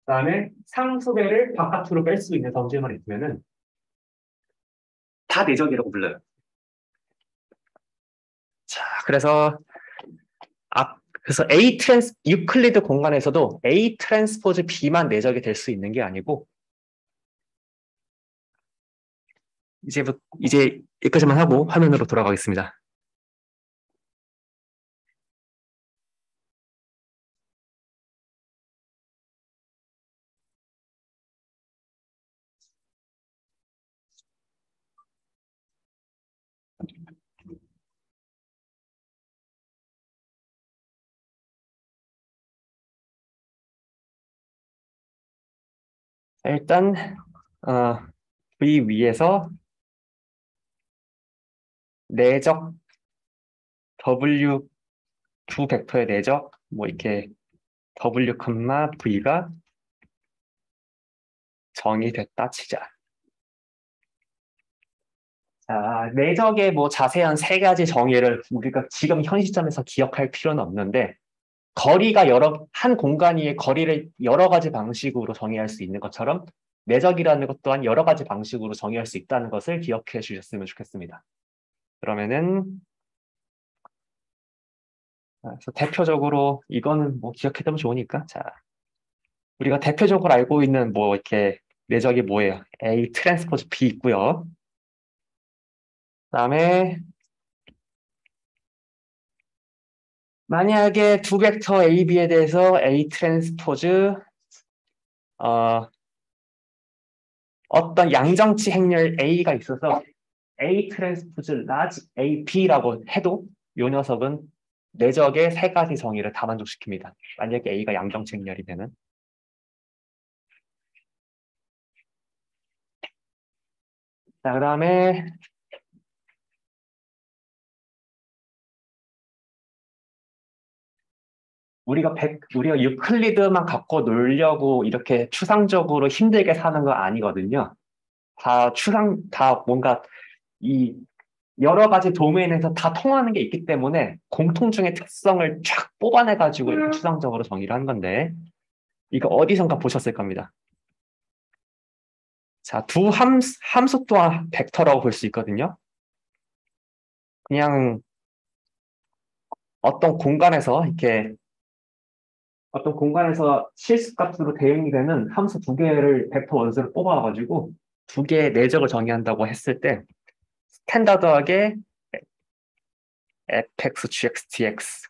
그다음에 상수배를 바깥으로 뺄 수 있는 성질만 있으면은 다 내적이라고 불러요. 자, 그래서 유클리드 공간에서도 A 트랜스포즈 B만 내적이 될 수 있는 게 아니고, 이제 여기까지만 하고 화면으로 돌아가겠습니다. 일단 V 위에서 내적 W 두 벡터의 내적 뭐 이렇게 W, V가 정의됐다 치자. 자, 내적의 뭐 자세한 세 가지 정의를 우리가 지금 현 시점에서 기억할 필요는 없는데, 거리가 한 공간 위의 거리를 여러 가지 방식으로 정의할 수 있는 것처럼 내적이라는 것 또한 여러 가지 방식으로 정의할 수 있다는 것을 기억해 주셨으면 좋겠습니다. 그러면은 그래서 대표적으로 이거는 뭐 기억해두면 좋으니까, 자, 우리가 대표적으로 알고 있는 뭐 이렇게 내적이 뭐예요? A 트랜스포즈 B 있고요. 그다음에 만약에 두 벡터 A, B에 대해서 A 트랜스포즈 어떤 양정치 행렬 A가 있어서 A 트랜스포즈 라지 A, B라고 해도 이 녀석은 내적의 세 가지 정의를 다 만족시킵니다. 만약에 A가 양정치 행렬이 되는. 자, 그다음에 우리가 유클리드만 갖고 놀려고 이렇게 추상적으로 힘들게 사는 거 아니거든요. 다 뭔가 이 여러 가지 도메인에서 다 통하는 게 있기 때문에 공통중의 특성을 쫙 뽑아내가지고 이렇게 추상적으로 정의를 한 건데, 이거 어디선가 보셨을 겁니다. 자, 두 함수 또한 벡터라고 볼 수 있거든요. 그냥 어떤 공간에서 실수값으로 대응이 되는 함수 두 개를 벡터 원수를 뽑아가지고 두 개의 내적을 정의한다고 했을 때 스탠다드하게 fx, gx, dx.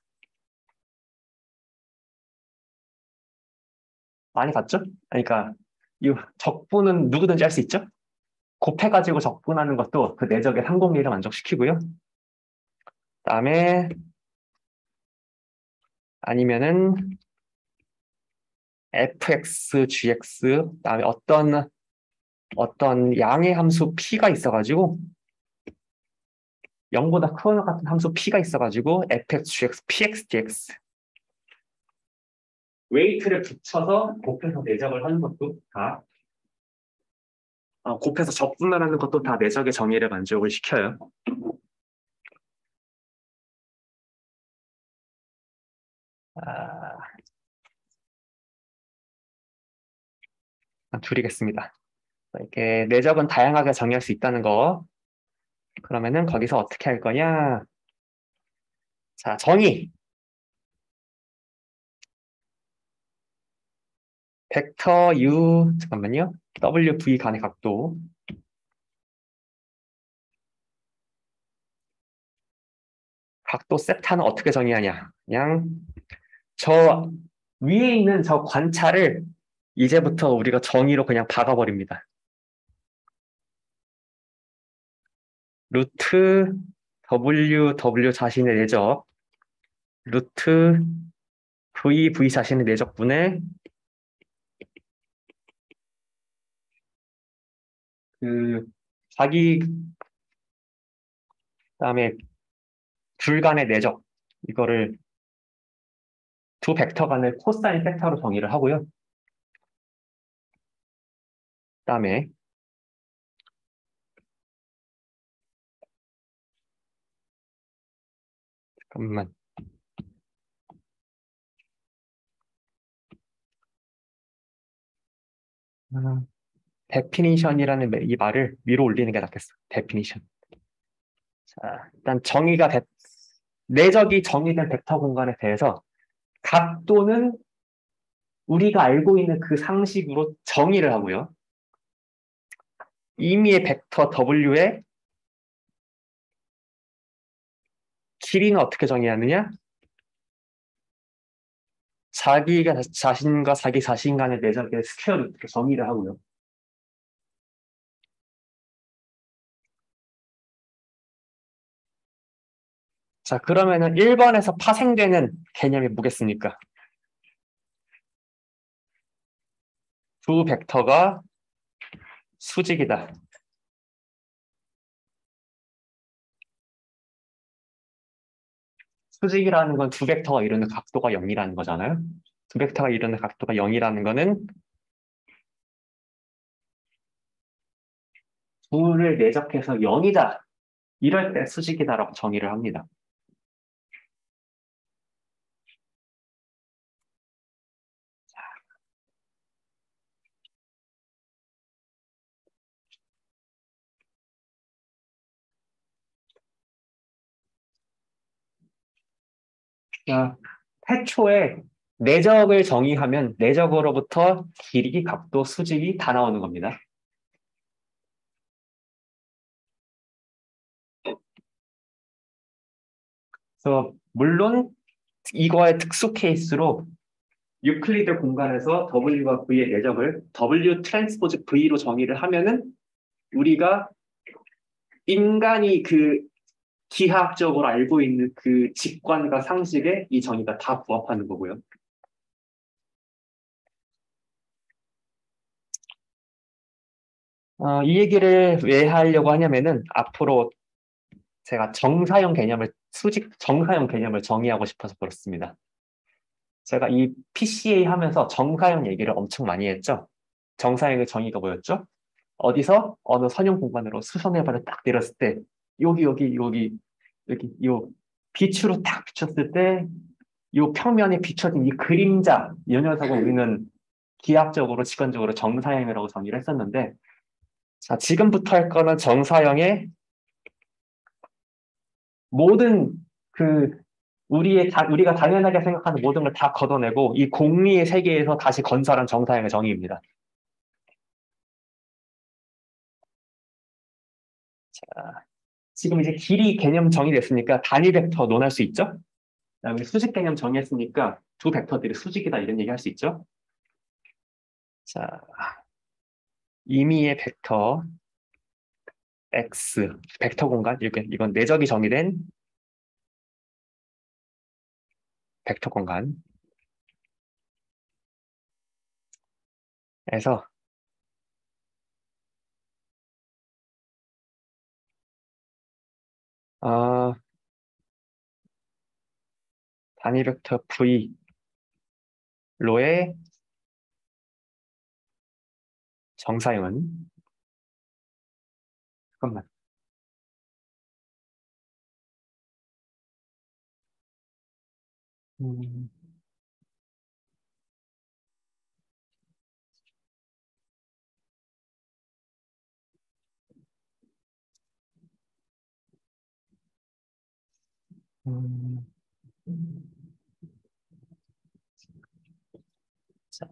많이 봤죠? 그러니까 이 적분은 누구든지 할 수 있죠? 곱해가지고 적분하는 것도 그 내적의 상공리를 만족시키고요. 그다음에 아니면은 fx, gx, 그다음에 어떤 양의 함수 p가 있어가지고 0보다 큰 같은 함수 p가 있어가지고 fx, gx, px, dx 웨이트를 붙여서 곱해서 내적을 하는 것도 다 곱해서 적분을 하는 것도 다 내적의 정의를 만족을 시켜요. 줄이겠습니다. 이렇게 내적은 다양하게 정의할 수 있다는 거. 그러면은 거기서 어떻게 할 거냐? 자, 정의. 벡터 u 잠깐만요. w, v 간의 각도. 각도 세타는 어떻게 정의하냐? 그냥 저 위에 있는 저 관찰을 이제부터 우리가 정의로 그냥 박아버립니다. 루트 w 자신의 내적 루트 v 자신의 내적분의 그 자기 그다음에 둘 간의 내적 이거를 두 벡터 간의 코사인 섹터로 정의를 하고요. 그다음에 잠깐만 데피니션이라는 이 말을 위로 올리는 게 낫겠어. 데피니션. 자, 일단 내적이 정의된 벡터 공간에 대해서 각도는 우리가 알고 있는 그 상식으로 정의를 하고요. 임의의 벡터 W의 길이는 어떻게 정의하느냐? 자기가 자신과 자기 자신 간의 내적의 스퀘어를 이렇게 정의를 하고요. 자, 그러면은 1번에서 파생되는 개념이 뭐겠습니까? 두 벡터가 수직이다. 수직이라는 건 두 벡터가 이루는 각도가 0이라는 거잖아요. 두 벡터가 이루는 각도가 0이라는 거는 둘을 내적해서 0이다. 이럴 때 수직이다라고 정의를 합니다. 자, 태초에 내적을 정의하면 내적으로부터 길이, 각도, 수직이 다 나오는 겁니다. 그래서 물론 이거의 특수 케이스로 유클리드 공간에서 W와 V의 내적을 W 트랜스포즈 V로 정의를 하면은 우리가 인간이 그 기하학적으로 알고 있는 그 직관과 상식에 이 정의가 다 부합하는 거고요. 이 얘기를 왜 하려고 하냐면은 앞으로 제가 정사형 개념을 정의하고 싶어서 그렇습니다. 제가 이 PCA 하면서 정사형 얘기를 엄청 많이 했죠. 정사형의 정의가 뭐였죠? 어디서 어느 선형 공간으로 수선해발을 딱 내렸을 때 여기 요 빛으로 딱 비쳤을 때 요 평면에 비춰진 이 그림자 이 녀석을 우리는 기하학적으로 직관적으로 정사형이라고 정의를 했었는데 자 지금부터 할 거는 정사형의 모든 그 우리가 당연하게 생각하는 모든 걸 다 걷어내고 이 공리의 세계에서 다시 건설한 정사형의 정의입니다. 자, 지금 이제 길이 개념 정의됐으니까 단위 벡터 논할 수 있죠? 그다음에 수직 개념 정의했으니까 두 벡터들이 수직이다 이런 얘기 할 수 있죠? 자, 임의의 벡터 X, 벡터 공간, 이건 내적이 정의된 벡터 공간에서 어, 단위 벡터 V로의 정사형은 잠깐만. 음, 음, 자,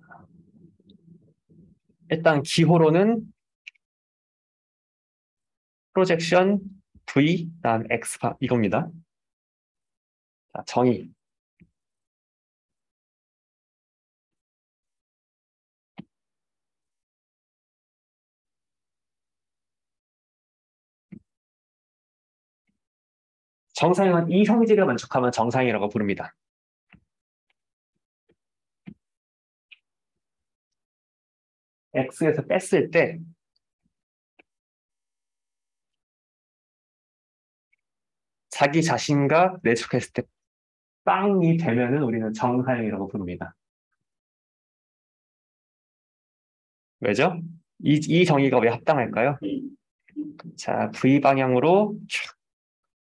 일단 기호로는 프로젝션 V 다음 X 이겁니다. 자, 정의. 정사형은 이 형질을 만족하면 정사형이라고 부릅니다. X에서 뺐을 때 자기 자신과 내적했을 때 빵이 되면은 우리는 정사형이라고 부릅니다. 왜죠? 이 정의가 왜 합당할까요? 자, V 방향으로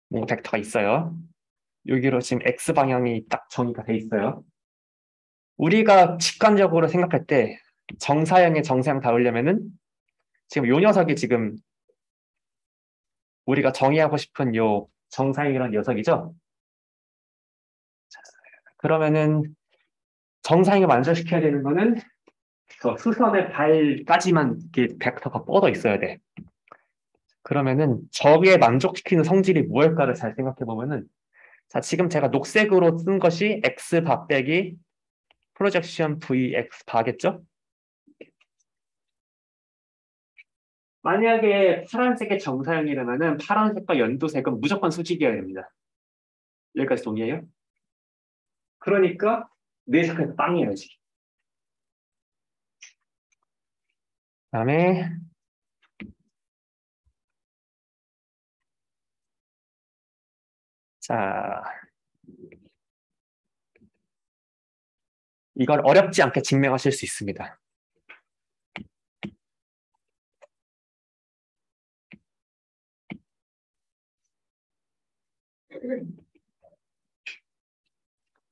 뭐 벡터가 있어요. 여기로 지금 X 방향이 딱 정의가 돼 있어요. 우리가 직관적으로 생각할 때 정사형의 정사형 닿으려면은 지금 요 녀석이 지금 우리가 정의하고 싶은 요 정사형이라는 녀석이죠. 그러면은 정사형을 만족시켜야 되는 거는 저 수선의 발까지만 이렇게 벡터가 뻗어 있어야 돼. 그러면은 저기에 만족시키는 성질이 무엇일까를 잘 생각해 보면은 자, 지금 제가 녹색으로 쓴 것이 X 바 빼기 프로젝션 VX 바겠죠? 만약에 파란색의 정사형이라면은 파란색과 연두색은 무조건 수직이어야 됩니다. 여기까지 동의해요? 그러니까 내색에서 빵이어야지. 그다음에 자, 이걸 어렵지 않게 증명하실 수 있습니다.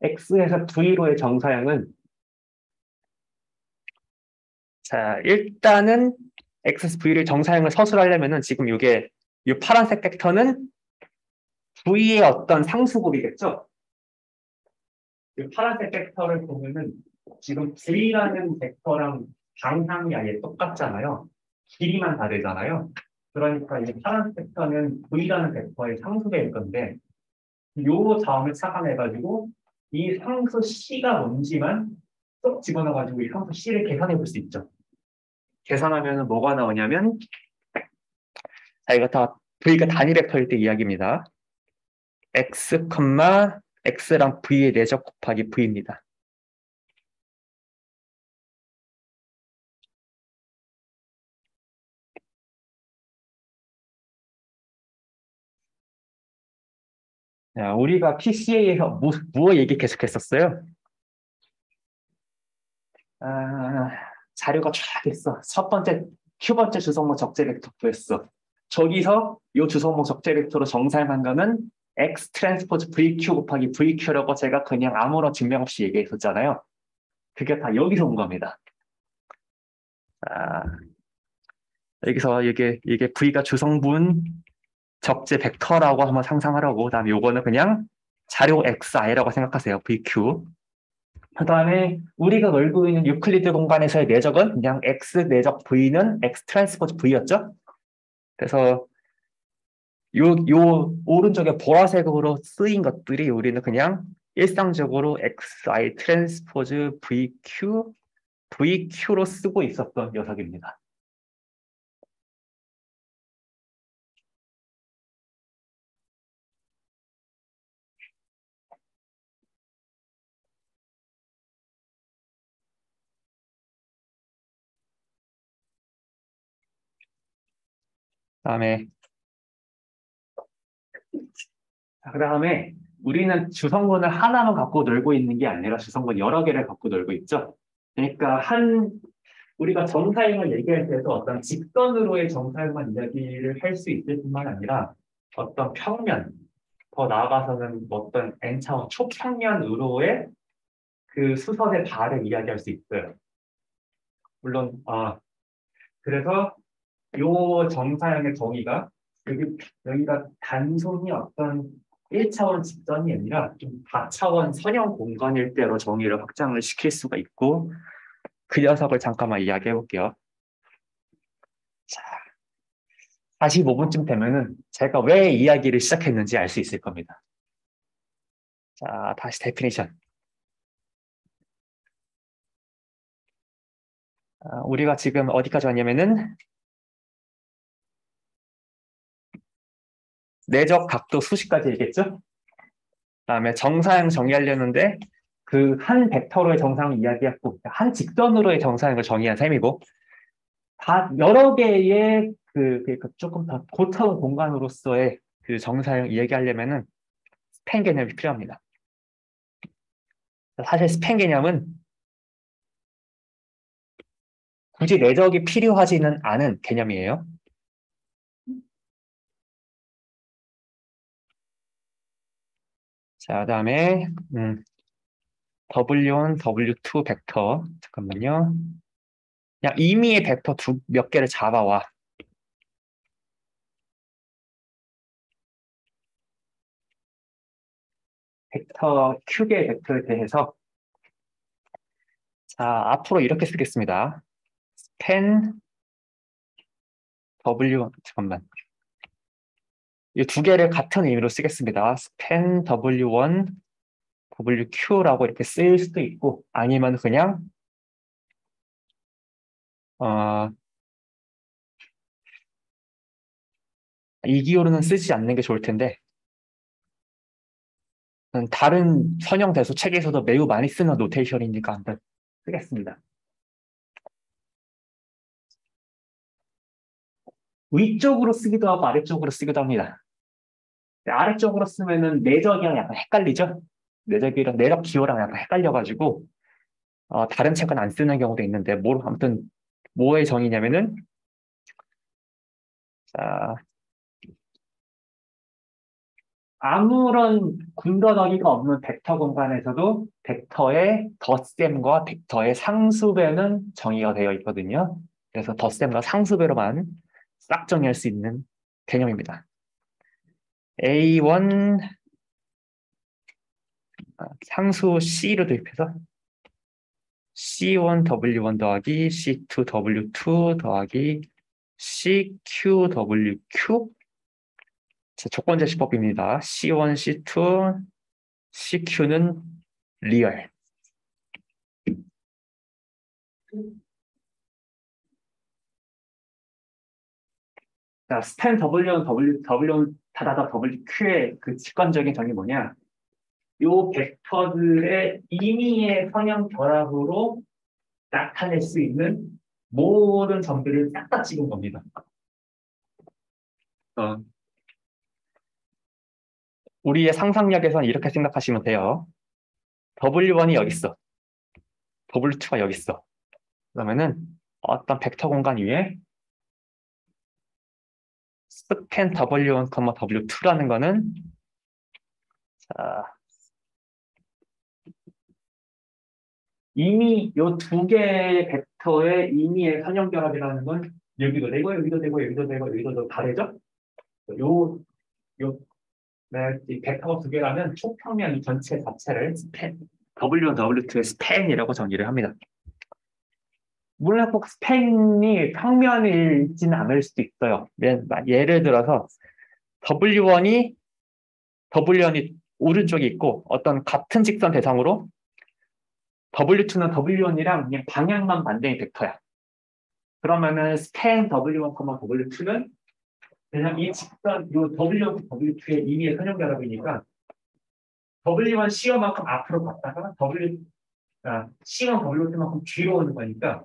X에서 V로의 정사형은 자, 일단은 X에서 V를 정사형을 서술하려면은 지금 이게 이 파란색 벡터는 V의 어떤 상수곱이겠죠? 이 파란색 벡터를 보면은 지금 V라는 벡터랑 방향이 아예 똑같잖아요. 길이만 다르잖아요. 그러니까 이 파란색 벡터는 V라는 벡터의 상수배일 건데 요 자음을 착안해가지고 이 상수 C가 뭔지만 쏙 집어넣어가지고 이 상수 C를 계산해 볼 수 있죠. 계산하면 뭐가 나오냐면 자, 이거 다 V가 단위 벡터일 때 이야기입니다. X, X랑 V의 내적 곱하기 V입니다. 자, 우리가 PCA에서 무엇 얘기 계속했었어요? 아, 자료가 쫙 있어. 첫 번째, Q 번째 주성모 적재 벡터 구했어. 저기서 이 주성모 적재 벡터로 정사한 거는 X 트랜스포즈 VQ 곱하기 VQ라고 제가 그냥 아무런 증명 없이 얘기했었잖아요. 그게 다 여기서 온 겁니다. 아, 여기서 이게 V가 주성분 적재 벡터라고 한번 상상하라고. 그다음에 요거는 그냥 자료 XI라고 생각하세요. VQ. 그다음에 우리가 놀고 있는 유클리드 공간에서의 내적은 그냥 X 내적 V는 X 트랜스포즈 V였죠. 그래서 요 오른쪽에 보라색으로 쓰인 것들이 우리는 그냥 일상적으로 XI 트랜스포즈 VQ로 쓰고 있었던 녀석입니다. 그다음에 우리는 주성분을 하나만 갖고 놀고 있는 게 아니라 주성분 여러 개를 갖고 놀고 있죠. 그러니까 우리가 정사형을 얘기할 때도 어떤 직선으로의 정사형만 이야기를 할 수 있을 뿐만 아니라 어떤 평면, 더 나아가서는 어떤 n차원 초평면으로의 그 수선의 발을 이야기할 수 있어요. 물론 그래서 요 정사형의 정의가 여기가 단순히 어떤 1차원 직선이 아니라 좀 다차원 선형 공간일 때로 정의를 확장을 시킬 수가 있고 그 녀석을 잠깐만 이야기해 볼게요. 자, 45분쯤 되면은 제가 왜 이야기를 시작했는지 알 수 있을 겁니다. 자, 다시 데피니션. 우리가 지금 어디까지 왔냐면은 내적 각도 수식까지 얘기했죠? 그다음에 정사형 정의하려는데 그 한 벡터로의 정사형을 이야기했고 한 직선으로의 정사형을 정의한 셈이고 다 여러 개의 그 조금 더 고차원 공간으로서의 그 정사형 이야기하려면은 스팬 개념이 필요합니다. 사실 스팬 개념은 굳이 내적이 필요하지는 않은 개념이에요. 자, 그다음에 W1, W2 벡터 잠깐만요. 그냥 임의의 벡터 몇 개를 잡아와. 벡터 Q개의 벡터에 대해서 자, 앞으로 이렇게 쓰겠습니다. 스팬 W 잠깐만. 이 두 개를 같은 의미로 쓰겠습니다. 스팬 W1, WQ라고 이렇게 쓰일 수도 있고 아니면 그냥 이 기호로는 쓰지 않는 게 좋을 텐데 다른 선형 대소 책에서도 매우 많이 쓰는 노테이션이니까 한번 쓰겠습니다. 위쪽으로 쓰기도 하고 아래쪽으로 쓰기도 합니다. 아래쪽으로 쓰면은 내적이랑 약간 헷갈리죠? 내적이랑 내적 기호랑 약간 헷갈려가지고 다른 책은 안 쓰는 경우도 있는데 아무튼 뭐의 정의냐면은 자, 아무런 군더더기가 없는 벡터 공간에서도 벡터의 덧셈과 벡터의 상수배는 정의가 되어 있거든요. 그래서 덧셈과 상수배로만 싹 정의할 수 있는 개념입니다. A1 상수 C로 대입해서 C1W1 더하기 C2W2 더하기 CQWQ 자, 조건 제시법입니다. C1, C2, CQ는 리얼. 자, 스탠 W는 닫아다 WQ의 그 직관적인 정의 뭐냐? 요 벡터들의 임의의 선형 결합으로 나타낼 수 있는 모든 점들을 싹 다 찍은 겁니다. 우리의 상상력에서는 이렇게 생각하시면 돼요. W1이 여기 있어. W2가 여기 있어. 그러면은 어떤 벡터 공간 위에 스팬 W1, W2라는 거는 자, 이미 요 두 개의 벡터의 임의의 선형 결합이라는 건 여기도 되고 여기도 되고 여기도 되고 여기도 다 되죠? 요 이 벡터 두 개라면 초평면 전체 자체를 스팬 W1, W2의 스팬이라고 정의를 합니다. 물론 꼭 스팬이 평면이지는 않을 수도 있어요. 예를 들어서 W1이 오른쪽에 있고 어떤 같은 직선 대상으로 W2는 W1이랑 그냥 방향만 반대인 벡터야. 그러면은 span W1, W2는 그냥 이 직선, 이 W1, W2의 임의의 선형결합이니까 W1 C1만큼 앞으로 갔다가 C1 W2만큼 뒤로 오는 거니까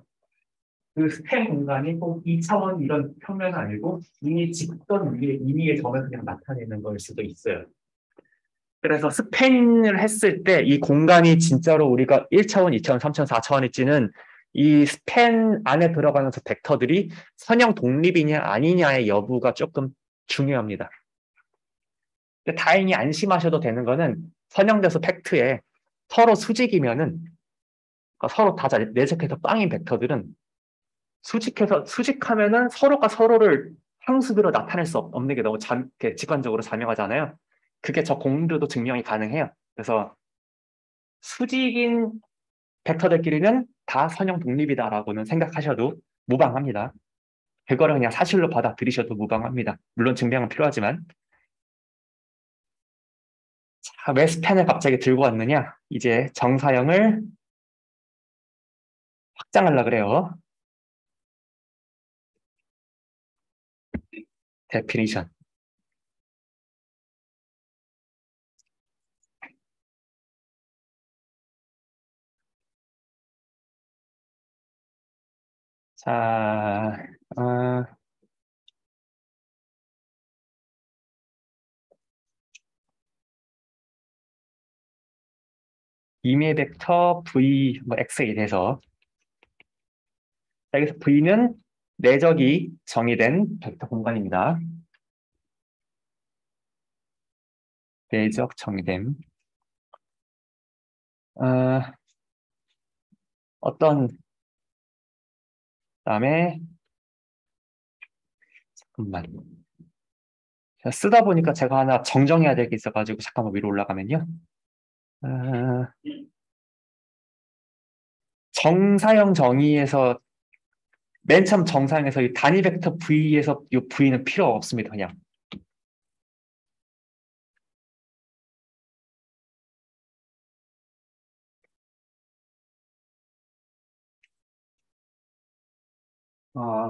그 스팬 공간이 꼭 2차원 이런 평면은 아니고 이미 직선 위에 임의의 점을 그냥 나타내는 걸 수도 있어요. 그래서 스팬을 했을 때 이 공간이 진짜로 우리가 1차원, 2차원, 3차원, 4차원일지는 이 스팬 안에 들어가면서 벡터들이 선형 독립이냐 아니냐의 여부가 조금 중요합니다. 근데 다행히 안심하셔도 되는 거는 선형대수 팩트에 서로 수직이면은 그러니까 서로 다 내적해서 빵인 벡터들은 수직하면은 서로가 서로를 상수비로 나타낼 수 없는 게 너무 직관적으로 자명하잖아요. 그게 저 공류도 증명이 가능해요. 그래서 수직인 벡터들끼리는 다 선형 독립이다라고는 생각하셔도 무방합니다. 그거를 그냥 사실로 받아들이셔도 무방합니다. 물론 증명은 필요하지만. 자, 왜 스팬을 갑자기 들고 왔느냐? 이제 정사형을 확장하려고 그래요. 데피니션. 자, 어, 임의 벡터 v 뭐 x에 대해서 여기서 v는 내적이 정의된 벡터 공간입니다. 내적 정의됨. 어, 어떤 다음에 잠깐만 제가 쓰다 보니까 제가 하나 정정해야 될 게 있어가지고 잠깐만 위로 올라가면요. 어, 정사형 정의에서 맨 처음 정사형에서 이 단위 벡터 v에서 이 v는 필요 없습니다. 그냥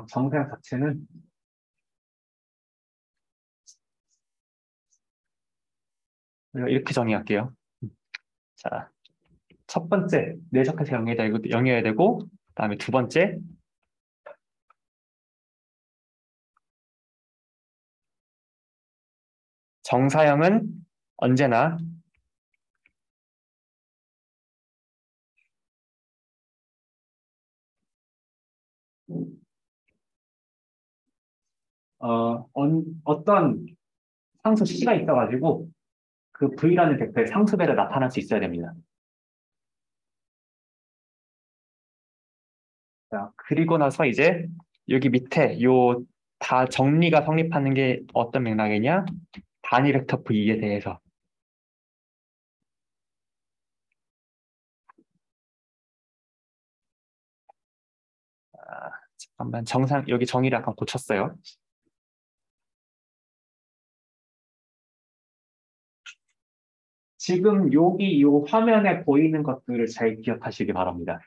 정사형 자체는 우리가 이렇게 정의할게요. 자, 첫 번째 내적해서 영해야 되고 그다음에 두 번째 정사형은 언제나 어떤 상수 C가 있어가지고 그 V라는 벡터의 상수배를 나타날 수 있어야 됩니다. 자, 그리고 나서 이제 여기 밑에 요 다 정리가 성립하는 게 어떤 맥락이냐? 단위 벡터 V에 대해서. 잠깐만 여기 정의를 약간 고쳤어요. 지금 여기 요 화면에 보이는 것들을 잘 기억하시기 바랍니다.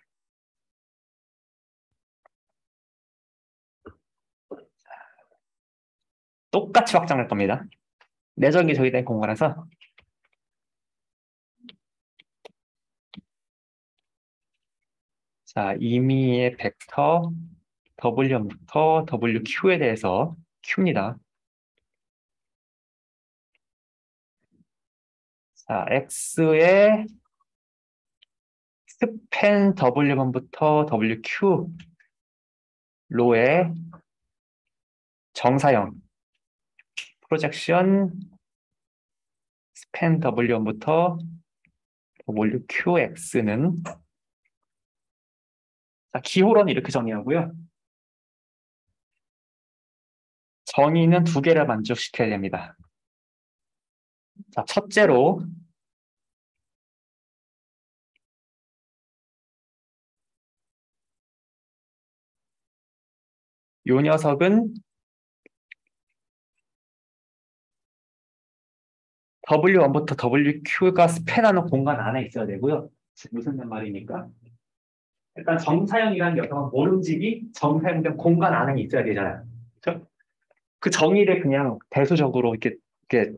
똑같이 확장할 겁니다. 내적이 저기된 공간에서 자, 임의의 벡터 W부터 WQ에 대해서 Q입니다. 자, X의 스팬 W1부터 WQ 로의 정사형 프로젝션 스팬 W1부터 WQX는 자, 기호로는 이렇게 정의하고요. 정의는 두 개를 만족시켜야 됩니다. 자, 첫째로 요 녀석은 W1부터 WQ가 스팬하는 공간 안에 있어야 되고요. 무슨 말입니까? 일단 정사형이라는 게 어떤 모름지기 정사형된 공간 안에 있어야 되잖아요. 그렇죠? 그 정의를 그냥 대수적으로 이렇게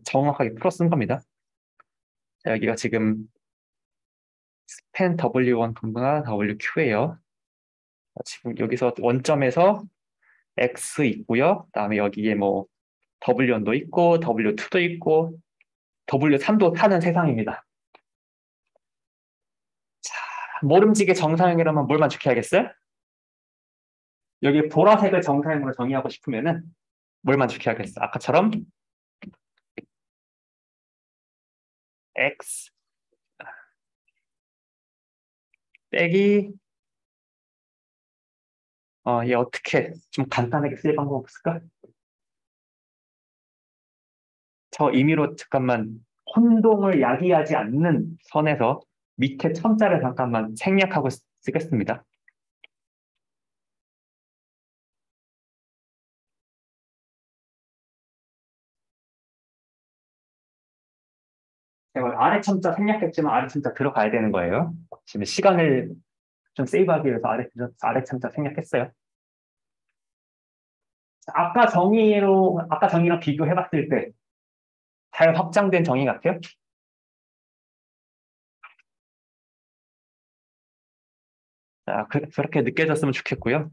정확하게 풀어 쓴 겁니다. 자, 여기가 지금 스팬 W1 분분한 WQ예요. 지금 여기서 원점에서 X 있고요. 그다음에 여기에 뭐 W1도 있고 W2도 있고 W3도 타는 세상입니다. 자, 모름지기 정사형이라면 뭘 만족해야겠어요? 여기 보라색을 정사형으로 정의하고 싶으면은 뭘 만족해야겠어? 아까처럼 X 빼기 얘 어떻게 좀 간단하게 쓸 방법 없을까? 저 임의로 잠깐만 혼동을 야기하지 않는 선에서 밑에 첨자를 잠깐만 생략하고 쓰겠습니다. 제가 아래 첨자 생략했지만 아래 첨자 들어가야 되는 거예요. 지금 시간을 좀 세이브하기 위해서 아래 첨자 생략했어요. 아까 정의랑 비교해봤을 때 잘 확장된 정의 같아요? 자, 그렇게 느껴졌으면 좋겠고요.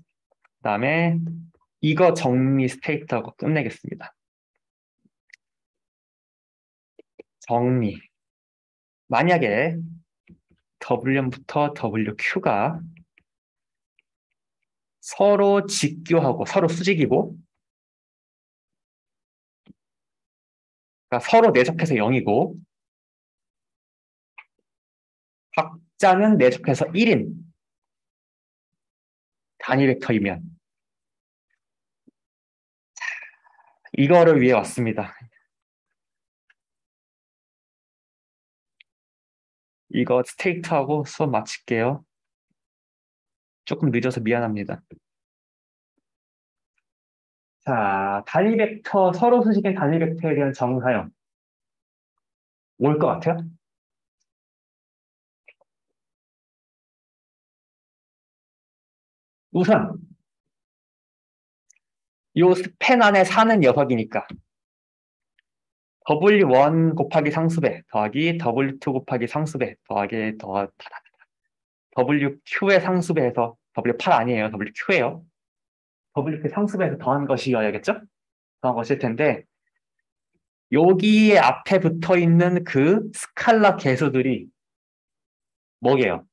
그다음에 이거 정리 스테이트하고 끝내겠습니다. 정리. 만약에 W1부터 WQ가 서로 직교하고 서로 수직이고 그러니까 서로 내적해서 0이고 각자는 내적해서 1인 단위 벡터이면 이거를 위해 왔습니다. 이거 스테이트하고 수업 마칠게요. 조금 늦어서 미안합니다. 자, 단위 벡터, 서로 수직인 단위 벡터에 대한 정사형. 올 것 같아요? 우선, 요 스팬 안에 사는 녀석이니까 W1 곱하기 상수배 더하기 W2 곱하기 상수배 더하기 WQ의 상수배에서 W8 아니에요. WQ예요. WQ 상수배에서 더한 것이어야겠죠? 더한 것일 텐데 여기에 앞에 붙어 있는 그 스칼라 계수들이 뭐게요?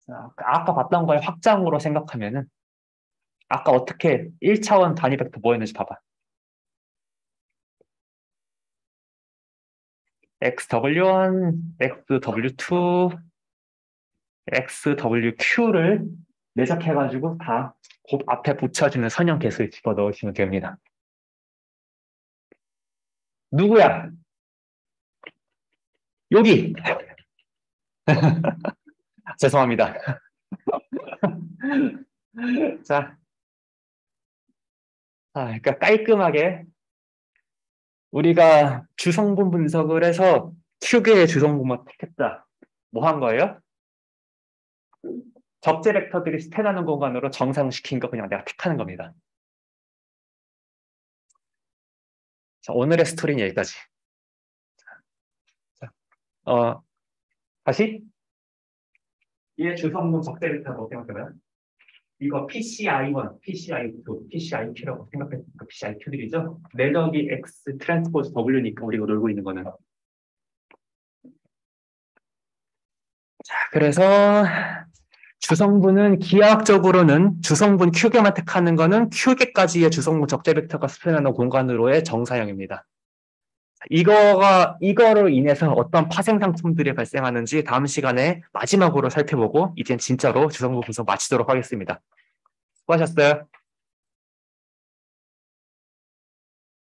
자, 아까 봤던 거에 확장으로 생각하면은 아까 어떻게 1차원 단위 벡터 뭐였는지 봐봐. XW1, XW2, XWQ를 내적해가지고 다 곱 앞에 붙여주는 선형 계수를 집어넣으시면 됩니다. 누구야? 여기! 죄송합니다. 자, 그러니까 깔끔하게 우리가 주성분 분석을 해서 Q개의 주성분만 택했다. 뭐 한 거예요? 적재 벡터들이 스탠하는 공간으로 정상시킨 거 그냥 내가 택하는 겁니다. 자, 오늘의 스토리는 여기까지. 자, 다시 얘 주성분 적재 벡터가 어떻게 생각해봐요? 이거 PCI1, PCI2, PCIQ라고 생각했으니까 PCIQ들이죠. 내적이 X 트랜스포즈 W니까 우리가 놀고 있는 거는. 자, 그래서 주성분은 기하학적으로는 주성분 Q개만 택하는 거는 Q개까지의 주성분 적재 벡터가 스팬하는 공간으로의 정사형입니다. 이거로 인해서 어떤 파생 상품들이 발생하는지 다음 시간에 마지막으로 살펴보고 이젠 진짜로 주성분 분석 마치도록 하겠습니다. 수고하셨어요.